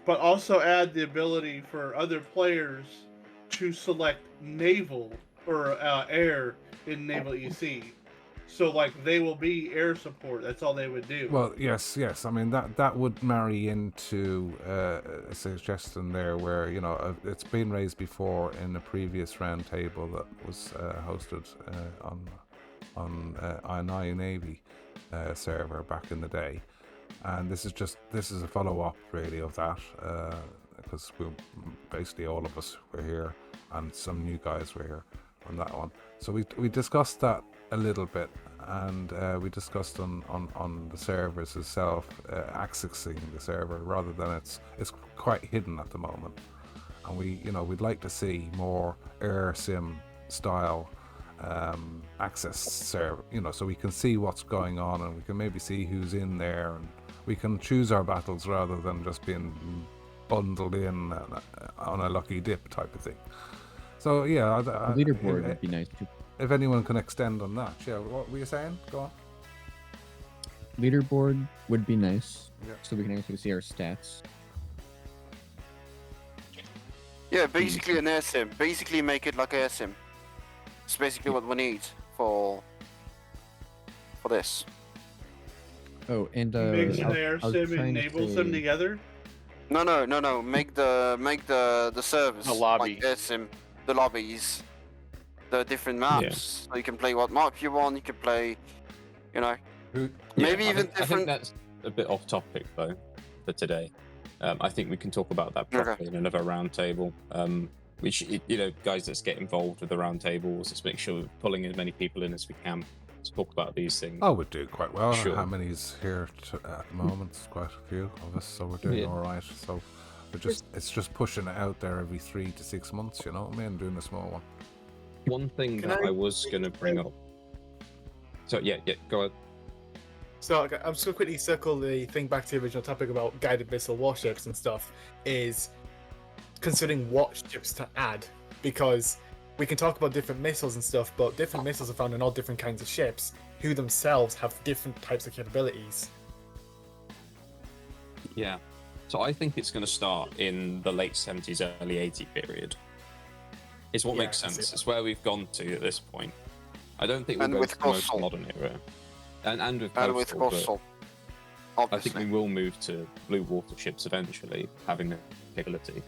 But also add the ability for other players to select naval or air in naval EC. So, like, they will be air support. That's all they would do. Well, yes. I mean that would marry into a suggestion there, where it's been raised before in a previous roundtable that was hosted on INI Navy server back in the day, and this is a follow-up really of that, because basically all of us were here and some new guys were here on that one. So we discussed that a little bit, and we discussed on the servers itself, accessing the server rather than it's quite hidden at the moment, and we'd like to see more air sim style access server, so we can see what's going on and we can maybe see who's in there, and we can choose our battles rather than just being bundled in on a lucky dip type of thing. So yeah, The leaderboard would be nice too. if anyone can extend on that. Yeah, what were you saying? Go on. Leaderboard would be nice, Yeah. so we can actually see our stats. Yeah, basically an air sim. Basically make it like air sim. It's basically what we need for this. Oh, and Mix I an was- air I was sim trying and to naval say- sim together. No. Make the servers The lobby. like air sim, the lobbies, the different maps. So you can play what map you want. You can play, Who? maybe I even think, I different. think that's a bit off topic though for today. I think we can talk about that properly in another roundtable. Which guys, let's get involved with the roundtables. Let's make sure we're pulling as many people in as we can to talk about these things. Oh, we're doing quite well. Sure. How many's here at the moment? It's quite a few of us, so we're doing Yeah. all right. So it's just pushing it out there every 3 to 6 months. You know what I mean? Doing a small one. One thing Can that I- I was going to bring up. So yeah, go ahead. So okay, I'm just gonna quickly circle the thing back to the original topic about guided missile warships and stuff. Is considering what ships to add, because we can talk about different missiles and stuff, but different missiles are found in all different kinds of ships, who themselves have different types of capabilities. Yeah. So I think it's going to start in the late 70s, early 80s period. It's what makes I can see sense. that. It's where we've gone to at this point. I don't think we'll And go with to the most coastal. modern era. And with And with coastal, but coastal, I obviously. think we will move to blue water ships eventually, having the capability.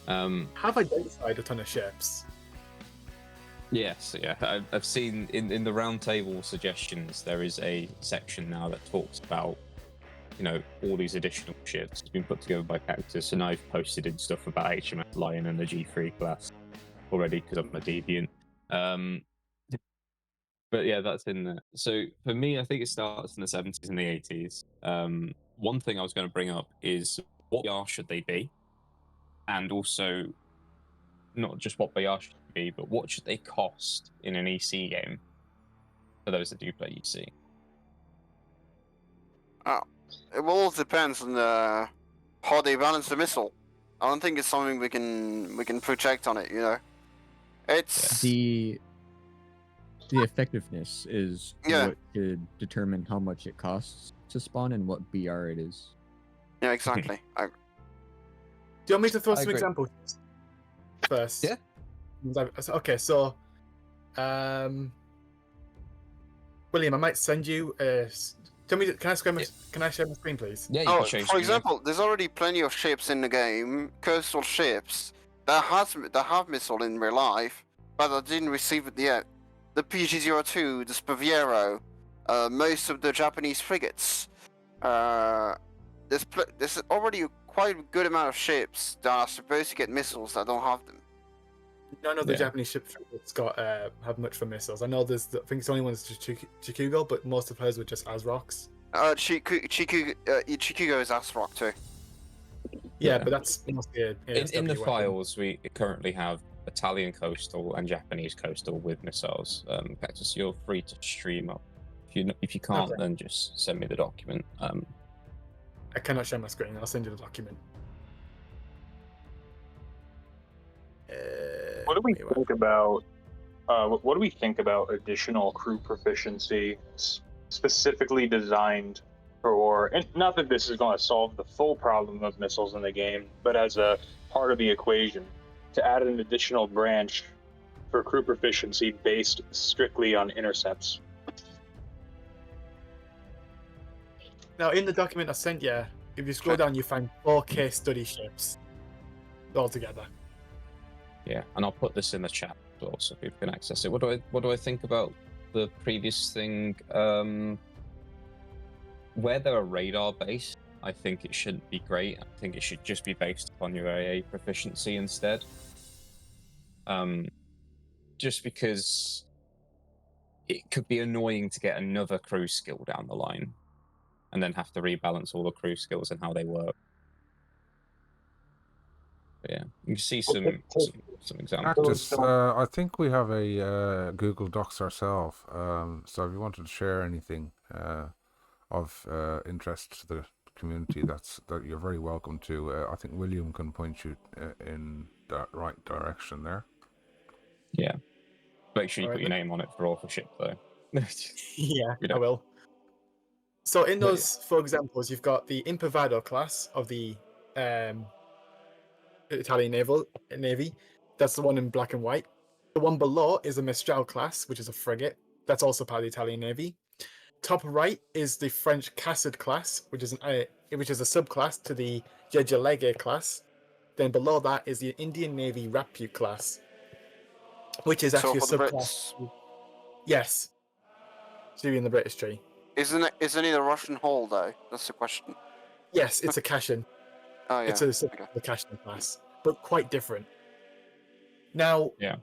Have identified a ton of ships. Yes, yeah. I've seen in the roundtable suggestions, there is a section now that talks about, all these additional ships been put together by characters. And I've posted in stuff about HMS Lion and the G3 class already because I'm a deviant. But yeah, that's in there. So for me, I think it starts in the 70s and the 80s. One thing I was going to bring up is what BR should they be? And also, not just what BR should they be, but what should they cost in an EC game for those that do play EC? It all depends on how they balance the missile. I don't think it's something we can project on it. It's The effectiveness is Yeah. what should determine how much it costs to spawn and what BR it is. yeah, exactly. Do you want me to throw I some agree. examples first? Yeah. Okay, so, William, I might send you. Can I share my screen, please? Yeah, you Oh, can change for the- example, there's already plenty of ships in the game, coastal ships that have missile in real life, but that didn't receive it yet. The PG-02, the Spaviero, most of the Japanese frigates. There's already quite a good amount of ships that are supposed to get missiles that don't have them. None of the Yeah. Japanese ships have much for missiles. I know I think it's only one is Chikugo, but most of hers were just Asrocks. Chikugo is Asrock too. Yeah, Yeah. but that's mostly a in the ASW weapon. files, we currently have Italian coastal and Japanese coastal with missiles. Cactus, you're free to stream up. If you can't, Okay. then just send me the document. I cannot share my screen. I'll send you the document. What do we wait, what? think about? What do we think about additional crew proficiency specifically designed for? And not that this is going to solve the full problem of missiles in the game, but as a part of the equation, to add an additional branch for crew proficiency based strictly on intercepts. Now, in the document I sent you, if you scroll down, you find 4 case study ships altogether. Yeah, and I'll put this in the chat as well, so people can access it. What do I think about the previous thing? Where they're radar based, I think it shouldn't be great. I think it should just be based upon your AA proficiency instead. Just because it could be annoying to get another crew skill down the line, and then have to rebalance all the crew skills and how they work. But yeah, you can see some examples. Cactus, I think we have a Google Docs ourselves. So if you wanted to share anything of interest to the community, that you're very welcome to. I think William can point you in that right direction there. Yeah. Make sure you Alright put your then. name on it for authorship, though. Yeah, You I know. will. So in But those 4 examples, you've got the Impervado class of the Italian Navy. That's the one in black and white. The one below is the Mistral class, which is a frigate. That's also part of the Italian Navy. Top right is the French Cassard class, which is a subclass to the Jejalege class. Then below that is the Indian Navy Rapute class, which is actually a So for the subclass. Brits, Yes. So you're in the British tree. isn't it a Russian hull though? That's the question. Yes, it's a Kashin. Oh yeah. It's a okay. the Kashin class, but quite different. Now, Yeah.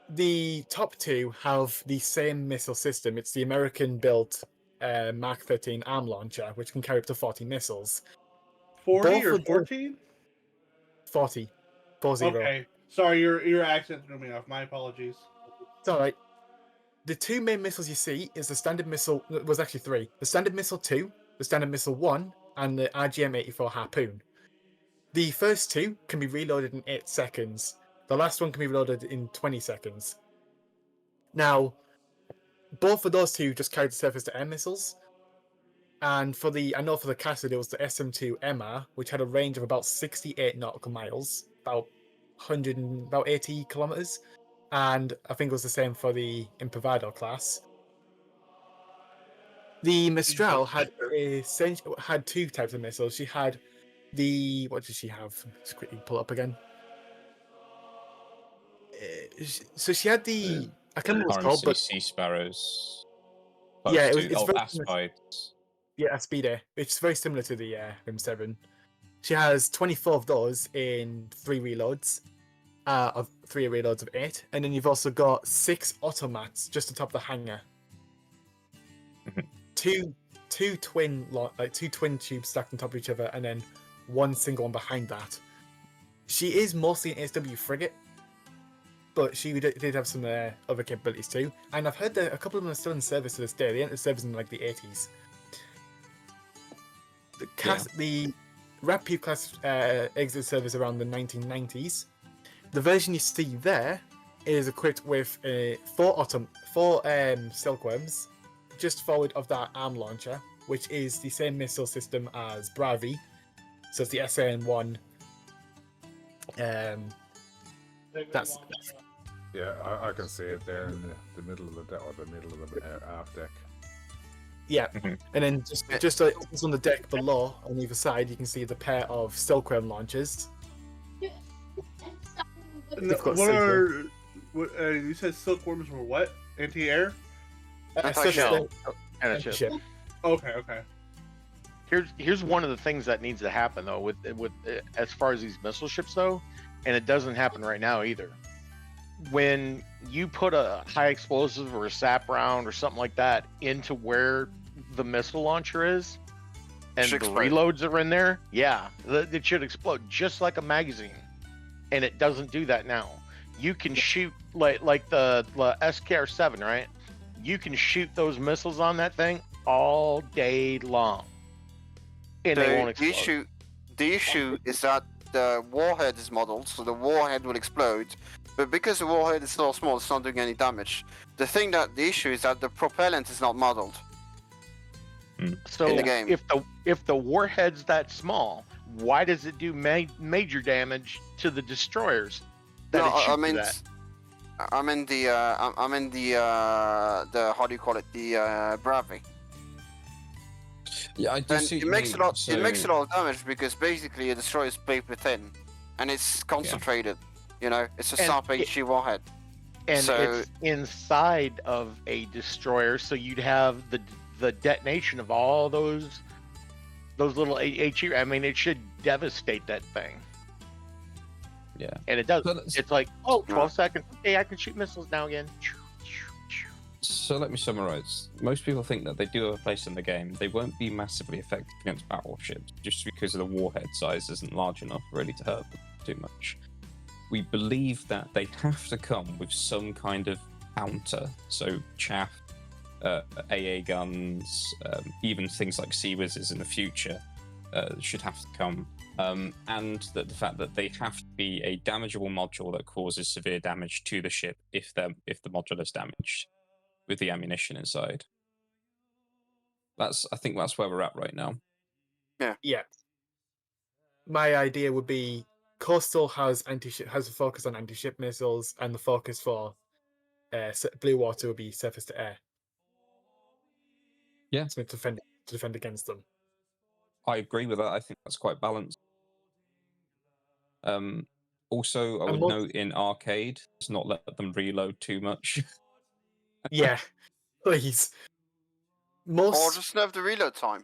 the top 2 have the same missile system. It's the American-built Mark 13 arm launcher, which can carry up to 40 missiles. 40 Both or of them- 14? 40. 40. Okay. Sorry, your accent threw me off. My apologies. It's all right. the two main missiles you see is the standard missile. It was actually three: the standard missile 2, the standard missile 1, and the RGM-84 Harpoon. The first two can be reloaded in 8 seconds. The last one can be reloaded in 20 seconds. Now, both of those two just carried surface-to-air missiles. And for the Castle, it was the SM2 MR, which had a range of about 68 nautical miles, about 80 kilometers. And I think it was the same for the Impervado class. The Mistral had two types of missiles. She had what did she have? Let's quickly pull it up again. So she had the I can't remember what it's called, but Sea Sparrows. Yeah, it's very Aspides. Yeah, Aspide, which is very similar to the M7. She has 24 of those in 3 reloads, of 8, and then you've also got 6 automats just atop the hangar. two twin tubes stacked on top of each other, and then one single one behind that. She is mostly an ASW frigate, but she did have some other capabilities too. And I've heard that a couple of them are still in service to this day. They entered service in like the 80s. The Rapide class exited service around the 1990s. The version you see there is equipped with 4 Silkworms, just forward of that arm launcher, which is the same missile system as Bravi. So it's the SAN-1. That's Yeah, I can see it there in the middle of the deck, or the middle of the aft deck. Yeah, and then just on the deck below, on either side, you can see the pair of Silkworm launchers. You said Silkworms were what? Anti-air? Anti-shell. And a ship. Okay. Here's one of the things that needs to happen though with as far as these missile ships though, and it doesn't happen right now either. When you put a high explosive or a sap round or something like that into where the missile launcher is, and the reloads are in there, it should explode just like a magazine, and it doesn't do that now. You can shoot like the SKR-7, right? You can shoot those missiles on that thing all day long, and they won't explode. The issue is that the warhead is modeled, so the warhead will explode. But because the warhead is so small, it's not doing any damage. The issue is that the propellant is not modeled. So in the game. if the warhead's that small, why does it do major damage to the destroyers? I mean the how do you call it? The Bravi. Yeah, I do see. It makes a lot of damage because basically a destroyer is paper thin, and it's concentrated. You know, it's a SAP HG warhead. And it's inside of a destroyer, so you'd have the detonation of all those little HE. I mean, it should devastate that thing. Yeah. And it does. It's like, 12 seconds. Hey, I can shoot missiles now again. So let me summarize. Most people think that they do have a place in the game. They won't be massively effective against battleships just because the warhead size isn't large enough really to hurt them too much. We believe that they have to come with some kind of counter. So chaff, AA guns, even things like Sea Whizzes in the future should have to come. And that the fact that they have to be a damageable module that causes severe damage to the ship if the module is damaged with the ammunition inside. I think that's where we're at right now. Yeah. My idea would be Coastal has a focus on anti-ship missiles, and the focus for Blue Water would be surface to air. Yeah, to defend against them. I agree with that. I think that's quite balanced. Also, I would note in arcade, let's not let them reload too much. Yeah, please. Or just nerf the reload time.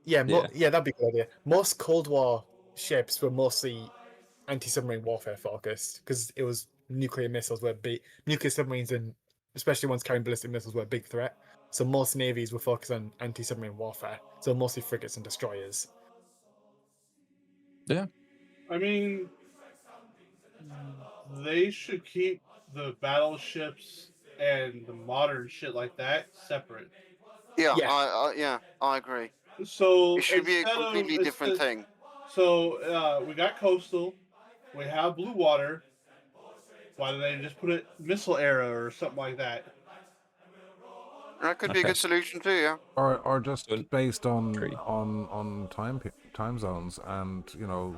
Yeah, that'd be a good idea. Most Cold War ships were mostly anti-submarine warfare focused because it was nuclear submarines, and especially ones carrying ballistic missiles, were a big threat. So most navies were focused on anti-submarine warfare. So mostly frigates and destroyers. Yeah. I mean, they should keep the battleships and the modern shit like that separate. Yeah, Yeah. I agree. So It should be a instead completely of different thing. so we got coastal, we have blue water. Why don't they just put it missile era or something like that? That could be a good solution too. Yeah. Or just Don't based tree. on time zones, and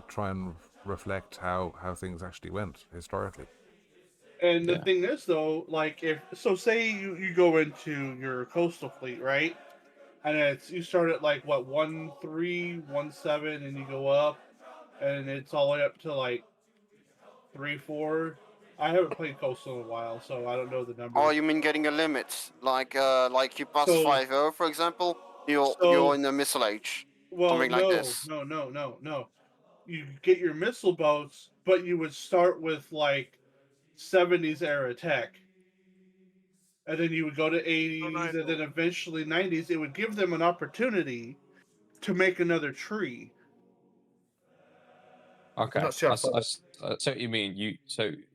try and reflect how things actually went historically. And the Yeah. thing is, though, like if so, say you go into your coastal fleet, right? And it's you start at like what 1.3, 1.7, and you go up, and it's all the way up to like 3.4. I haven't played coastal in a while, so I don't know the Oh, numbers. you mean getting a limit, like you pass So 5.0, for example, you're so in the missile age, well, something like no, this. no, no, no, no. You get your missile boats, but you would start with like 70s era tech. And then you would go to 80s, and then eventually 90s. It would give them an opportunity to make another tree. Okay. I'm not sure. I see what you mean.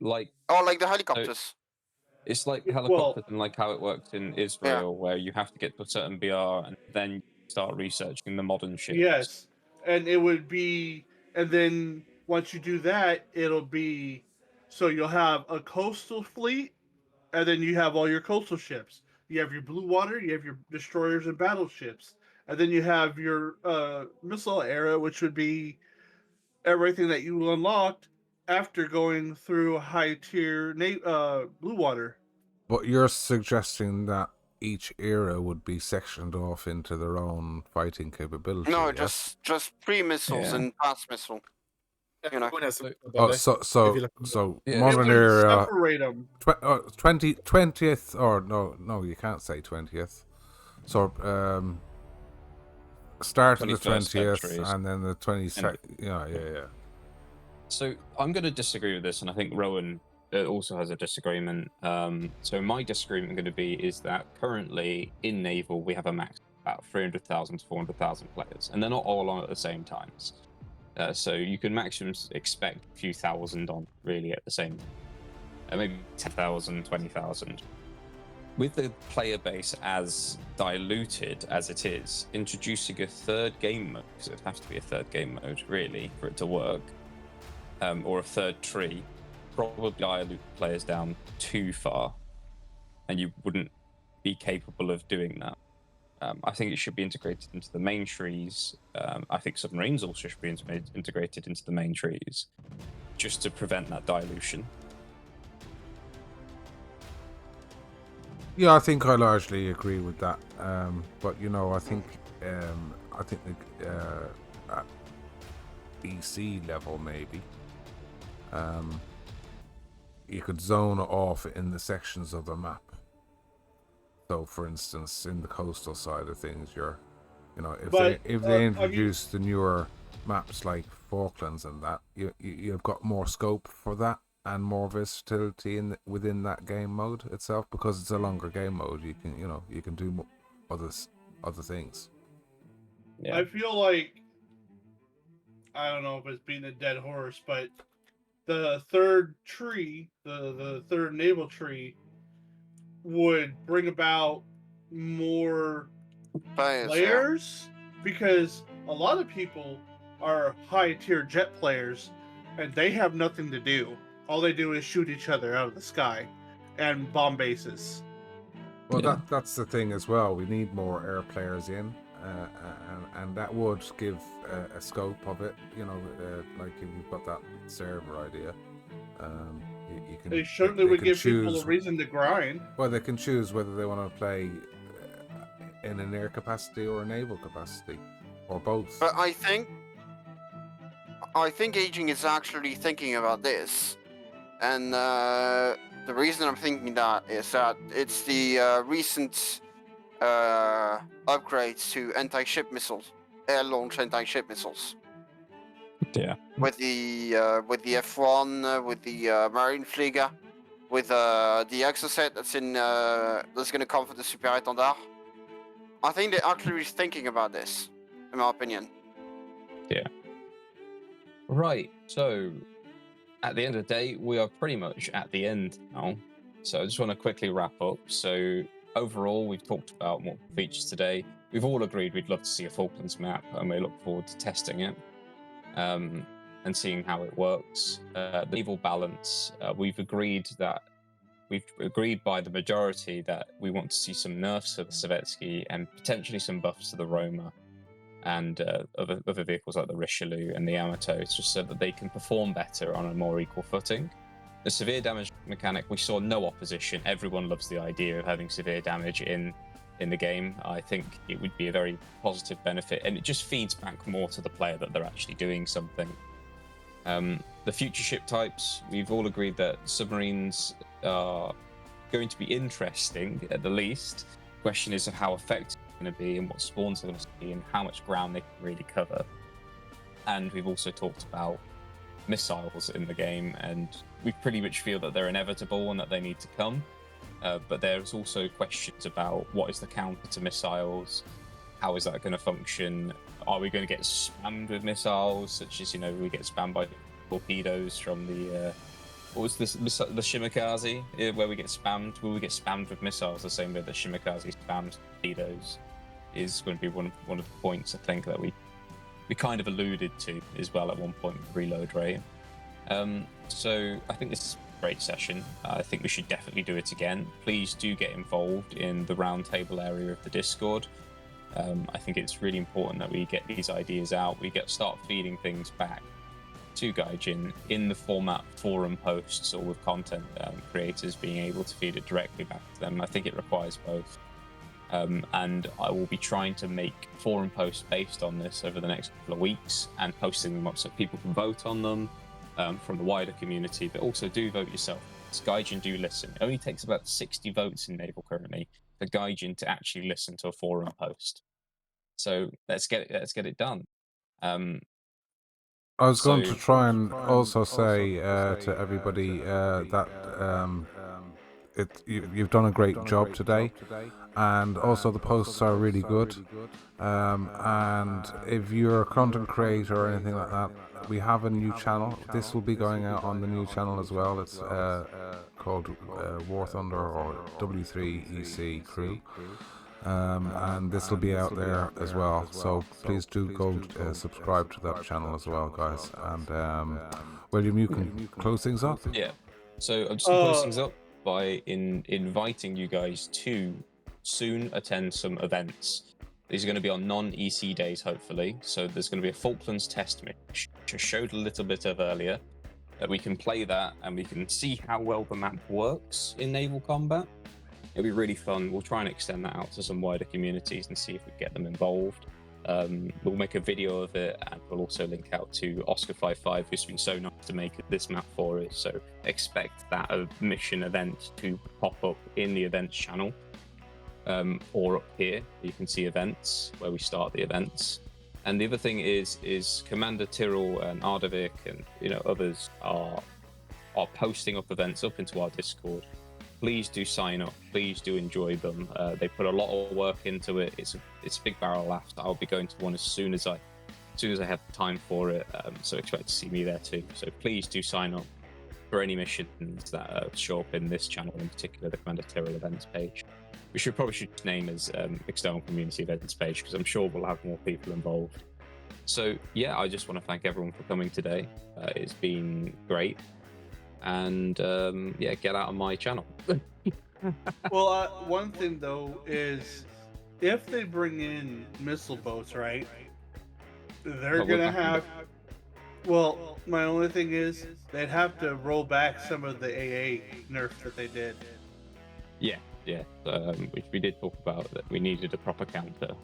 Like Oh, like the so helicopters. it's like Well, helicopters and like how it works in Yeah. Israel, where you have to get to a certain BR and then you start researching the modern ships. yes. And it would be, and then once you do that, it'll be, so you'll have a coastal fleet, and then you have all your coastal ships. You have your blue water, you have your destroyers and battleships, and then you have your missile era, which would be everything that you unlocked after going through high tier blue water. But you're suggesting that each era would be sectioned off into their own fighting capability. No, yes? just pre-missiles Yeah. and pass-missile. You know. Everyone has some So- Oh, ability. so If you look at so Yeah, modern It would era separate them. 20th, or no, you can't say 20th. So start of the 21st 20th, century is- and then the 22nd. Yeah. So I'm going to disagree with this, and I think Rowan also has a disagreement. So my disagreement going to be is that currently in Naval we have a max of about 300,000 to 400,000 players, and they're not all on at the same times. So you can maximum expect a few thousand on really at the same, maybe 10,000, 20,000. With the player base as diluted as it is, introducing a third game mode, because it would have to be a third game mode really for it to work, or a third tree, probably dilute players down too far, and you wouldn't be capable of doing that. I think it should be integrated into the main trees. I think submarines also should be integrated into the main trees, just to prevent that dilution. Yeah, I think I largely agree with that. But I think at BC level maybe, you could zone off in the sections of the map. So, for instance, in the coastal side of things, if they introduce the newer maps like Falklands and that, you've got more scope for that and more versatility within that game mode itself, because it's a longer game mode. You can do other things. Yeah. I feel like, I don't know if it's being a dead horse, but the third tree, the third naval tree, would bring about more players, because a lot of people are high tier jet players and they have nothing to do. All they do is shoot each other out of the sky and bomb bases. Well, that's the thing as well. We need more air players in, and that would give a scope of it. Like if you've got that server idea, you can. They certainly would give people a reason to grind. Well, they can choose whether they want to play in an air capacity or a naval capacity, or both. But I think Gaijin is actually thinking about this, and the reason I'm thinking that is that it's the recent upgrades to anti-ship missiles, air-launched anti-ship missiles. Yeah. With the F1, with the Marineflieger, with the exoset that's going to come for the Super Étendard. I think they're actually thinking about this, in my opinion. Yeah. Right. So, at the end of the day, we are pretty much at the end now. So I just want to quickly wrap up. So overall, we've talked about more features today. We've all agreed we'd love to see a Falklands map, and we look forward to testing it and seeing how it works. The naval balance, we've agreed by the majority that we want to see some nerfs to the Sovietsky and potentially some buffs to the Roma and other vehicles like the Richelieu and the Yamato, just so that they can perform better on a more equal footing. The severe damage mechanic, we saw no opposition. Everyone loves the idea of having severe damage in the game. I think it would be a very positive benefit, and it just feeds back more to the player that they're actually doing something. The future ship types, we've all agreed that submarines are going to be interesting at the least. The question is of how effective they're going to be and what spawns they're going to see and how much ground they can really cover. And we've also talked about missiles in the game, and we pretty much feel that they're inevitable and that they need to come. But there's also questions about what is the counter to missiles, how is that going to function, are we going to get spammed with missiles, such as, we get spammed by torpedoes from the what was this, the Shimakaze, where we get spammed? Will we get spammed with missiles the same way that Shimakaze spams torpedoes? Is going to be one of the points I think that we kind of alluded to as well at one point with reload rate. So I think this is a great session. I think we should definitely do it again. Please do get involved in the roundtable area of the Discord. I think it's really important that we get these ideas out. We start feeding things back to Gaijin in the format forum posts or with content creators being able to feed it directly back to them. I think it requires both. And I will be trying to make forum posts based on this over the next couple of weeks and posting them up so people can vote on them from the wider community, but also do vote yourself. Gaijin do listen. It only takes about 60 votes in Naval currently for Gaijin to actually listen to a forum post. So let's get it done. I was going to try and also say to everybody that you've done a great job today, and also the posts are really good. And if you're a content creator or anything like that, we have a new channel. This will be going out on the new channel as well. It's called War Thunder or W3EC Crew. And this will be out there as well, so please do go subscribe to that channel as well, guys. And William, you can close things up. Yeah, so I'm just going to close things up by inviting you guys to soon attend some events. These are going to be on non-EC days, hopefully. So there's going to be a Falklands test mission, which I showed a little bit of earlier. We can play that and we can see how well the map works in naval combat. It'll be really fun. We'll try and extend that out to some wider communities and see if we get them involved. We'll make a video of it, and we'll also link out to Oscar55, who's been so nice to make this map for us. So expect that mission event to pop up in the events channel, or up here. You can see events where we start the events. And the other thing is Commander Tyrrell and Ardavik and others are posting up events up into our Discord. Please do sign up. Please do enjoy them. They put a lot of work into it. It's a big barrel laugh. I'll be going to one as soon as I have time for it. So expect to see me there too. So please do sign up for any missions that show up in this channel, in particular the Commander Tyrrell events page. We should name as external community events page, because I'm sure we'll have more people involved. So yeah, I just want to thank everyone for coming today. It's been great. And get out of my channel. Well, one thing though is, if they bring in missile boats, right? They're gonna have. Well, my only thing is they'd have to roll back some of the AA nerf that they did. Yeah. Which we did talk about, that we needed a proper counter.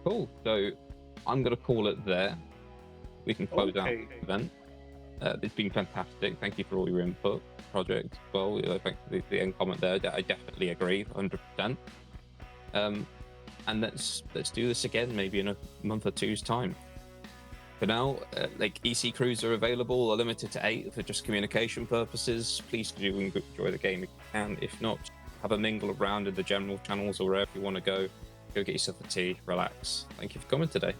Cool. So I'm gonna call it there. We can close out the event. It's been fantastic. Thank you for all your input, project. Well, thank you for the end comment there. I definitely agree, 100%. And let's do this again, maybe in a month or two's time. For now, EC crews are available, are limited to 8 for just communication purposes. Please do enjoy the game if you can. If not, have a mingle around in the general channels or wherever you want to go. Go get yourself a tea, relax. Thank you for coming today.